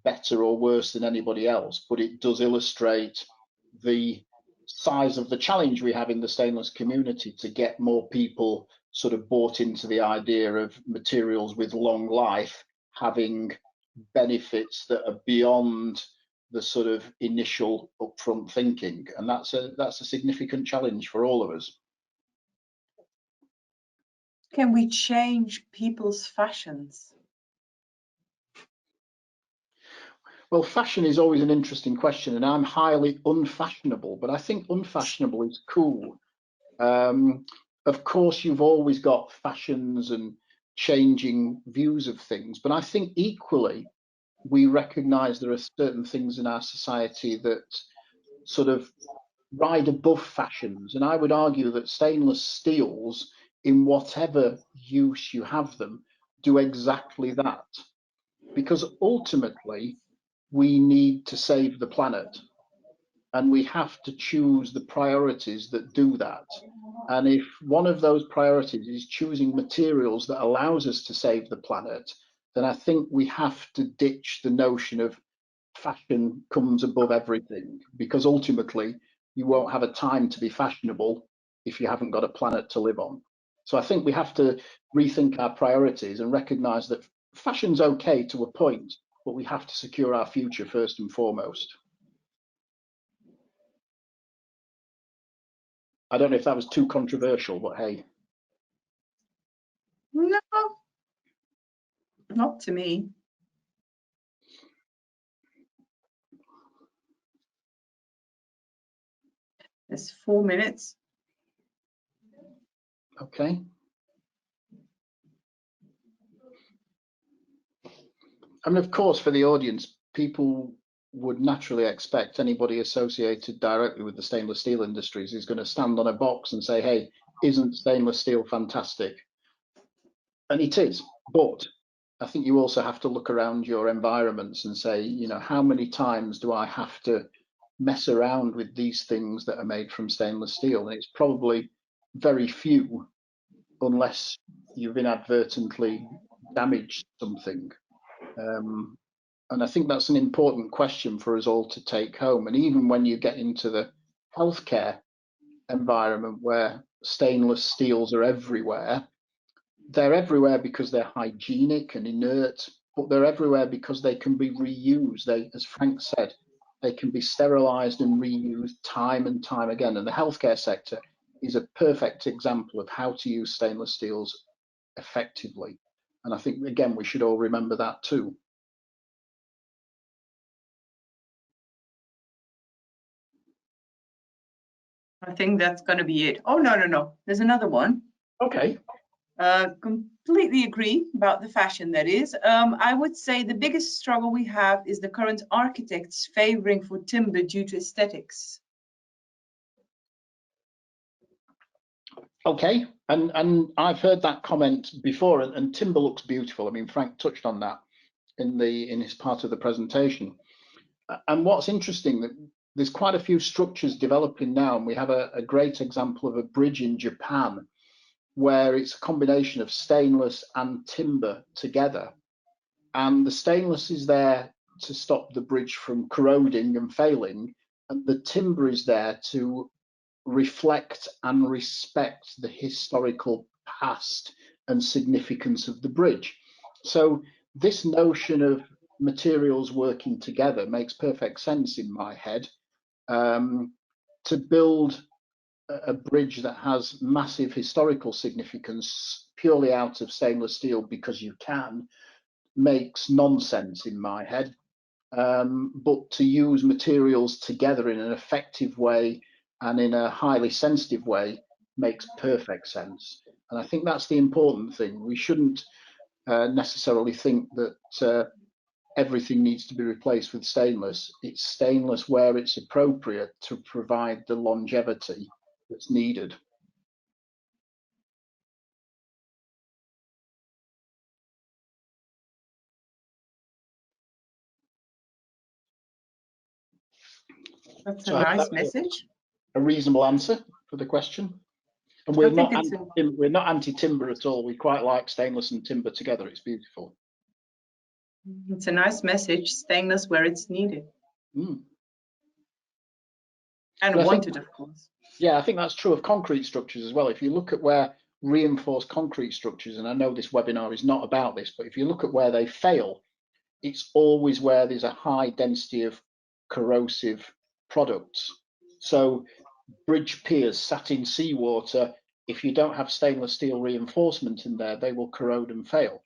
better or worse than anybody else, but it does illustrate the size of the challenge we have in the stainless community to get more people sort of bought into the idea of materials with long life having benefits that are beyond the sort of initial upfront thinking, and that's a significant challenge for all of us. Can we change people's fashions? Well, fashion is always an interesting question, and I'm highly unfashionable, but I think unfashionable is cool. Of course, you've always got fashions and changing views of things, but I think equally we recognize there are certain things in our society that sort of ride above fashions. And I would argue that stainless steels, in whatever use you have them, do exactly that. Because ultimately, we need to save the planet. And we have to choose the priorities that do that. And if one of those priorities is choosing materials that allows us to save the planet, then I think we have to ditch the notion of fashion comes above everything, because ultimately you won't have a time to be fashionable if you haven't got a planet to live on. So I think we have to rethink our priorities and recognize that fashion's okay to a point, but we have to secure our future first and foremost. I don't know if that was too controversial, but hey. No, not to me. There's 4 minutes. Okay. I mean, of course, for the audience, people would naturally expect anybody associated directly with the stainless steel industries is going to stand on a box and say, hey, isn't stainless steel fantastic? And it is, but I think you also have to look around your environments and say, you know, how many times do I have to mess around with these things that are made from stainless steel? And it's probably very few, unless you've inadvertently damaged something. And I think that's an important question for us all to take home. And even when you get into the healthcare environment where stainless steels are everywhere, they're everywhere because they're hygienic and inert, but they're everywhere because they can be reused. They, as Frank said, they can be sterilized and reused time and time again. And the healthcare sector is a perfect example of how to use stainless steels effectively. And I think, again, we should all remember that too. I think that's going to be it. Oh, no. There's another one. Okay. Completely agree about the fashion, that is. I would say the biggest struggle we have is the current architects favoring for timber due to aesthetics. Okay, and I've heard that comment before, and timber looks beautiful. I mean, Frank touched on that in his part of the presentation. And what's interesting, that there's quite a few structures developing now, and we have a great example of a bridge in Japan where it's a combination of stainless and timber together. And the stainless is there to stop the bridge from corroding and failing, and the timber is there to reflect and respect the historical past and significance of the bridge. So this notion of materials working together makes perfect sense in my head. To build a bridge that has massive historical significance purely out of stainless steel because you can makes nonsense in my head. But to use materials together in an effective way and in a highly sensitive way makes perfect sense. And I think that's the important thing. We shouldn't necessarily think that everything needs to be replaced with stainless. It's stainless where it's appropriate to provide the longevity that's needed. That's a nice message. A reasonable answer for the question. And we're I think not it's we're not anti-timber at all. We quite like stainless and timber together. It's beautiful. a nice message, stainless where it's needed Mm. and But I think, wanted, of course. yeah, I think that's true of concrete structures as well. If you look at where reinforced concrete structures, and I know this webinar is not about this, but if you look at where they fail, it's always where there's a high density of corrosive products. So bridge piers sat in seawater, if you don't have stainless steel reinforcement in there, they will corrode and fail.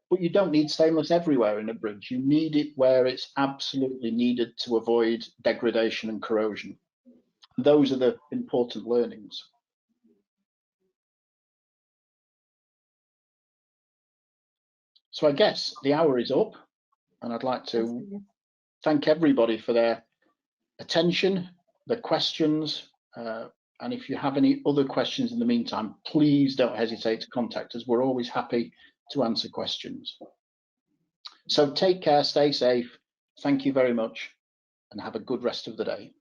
But you don't need stainless everywhere in a bridge. You need it where it's absolutely needed to avoid degradation and corrosion. Those are the important learnings. So I guess the hour is up, and I'd like to thank everybody for their attention, the questions, and if you have any other questions in the meantime, please don't hesitate to contact us. We're always happy to answer questions. So take care, stay safe. Thank you very much, and have a good rest of the day.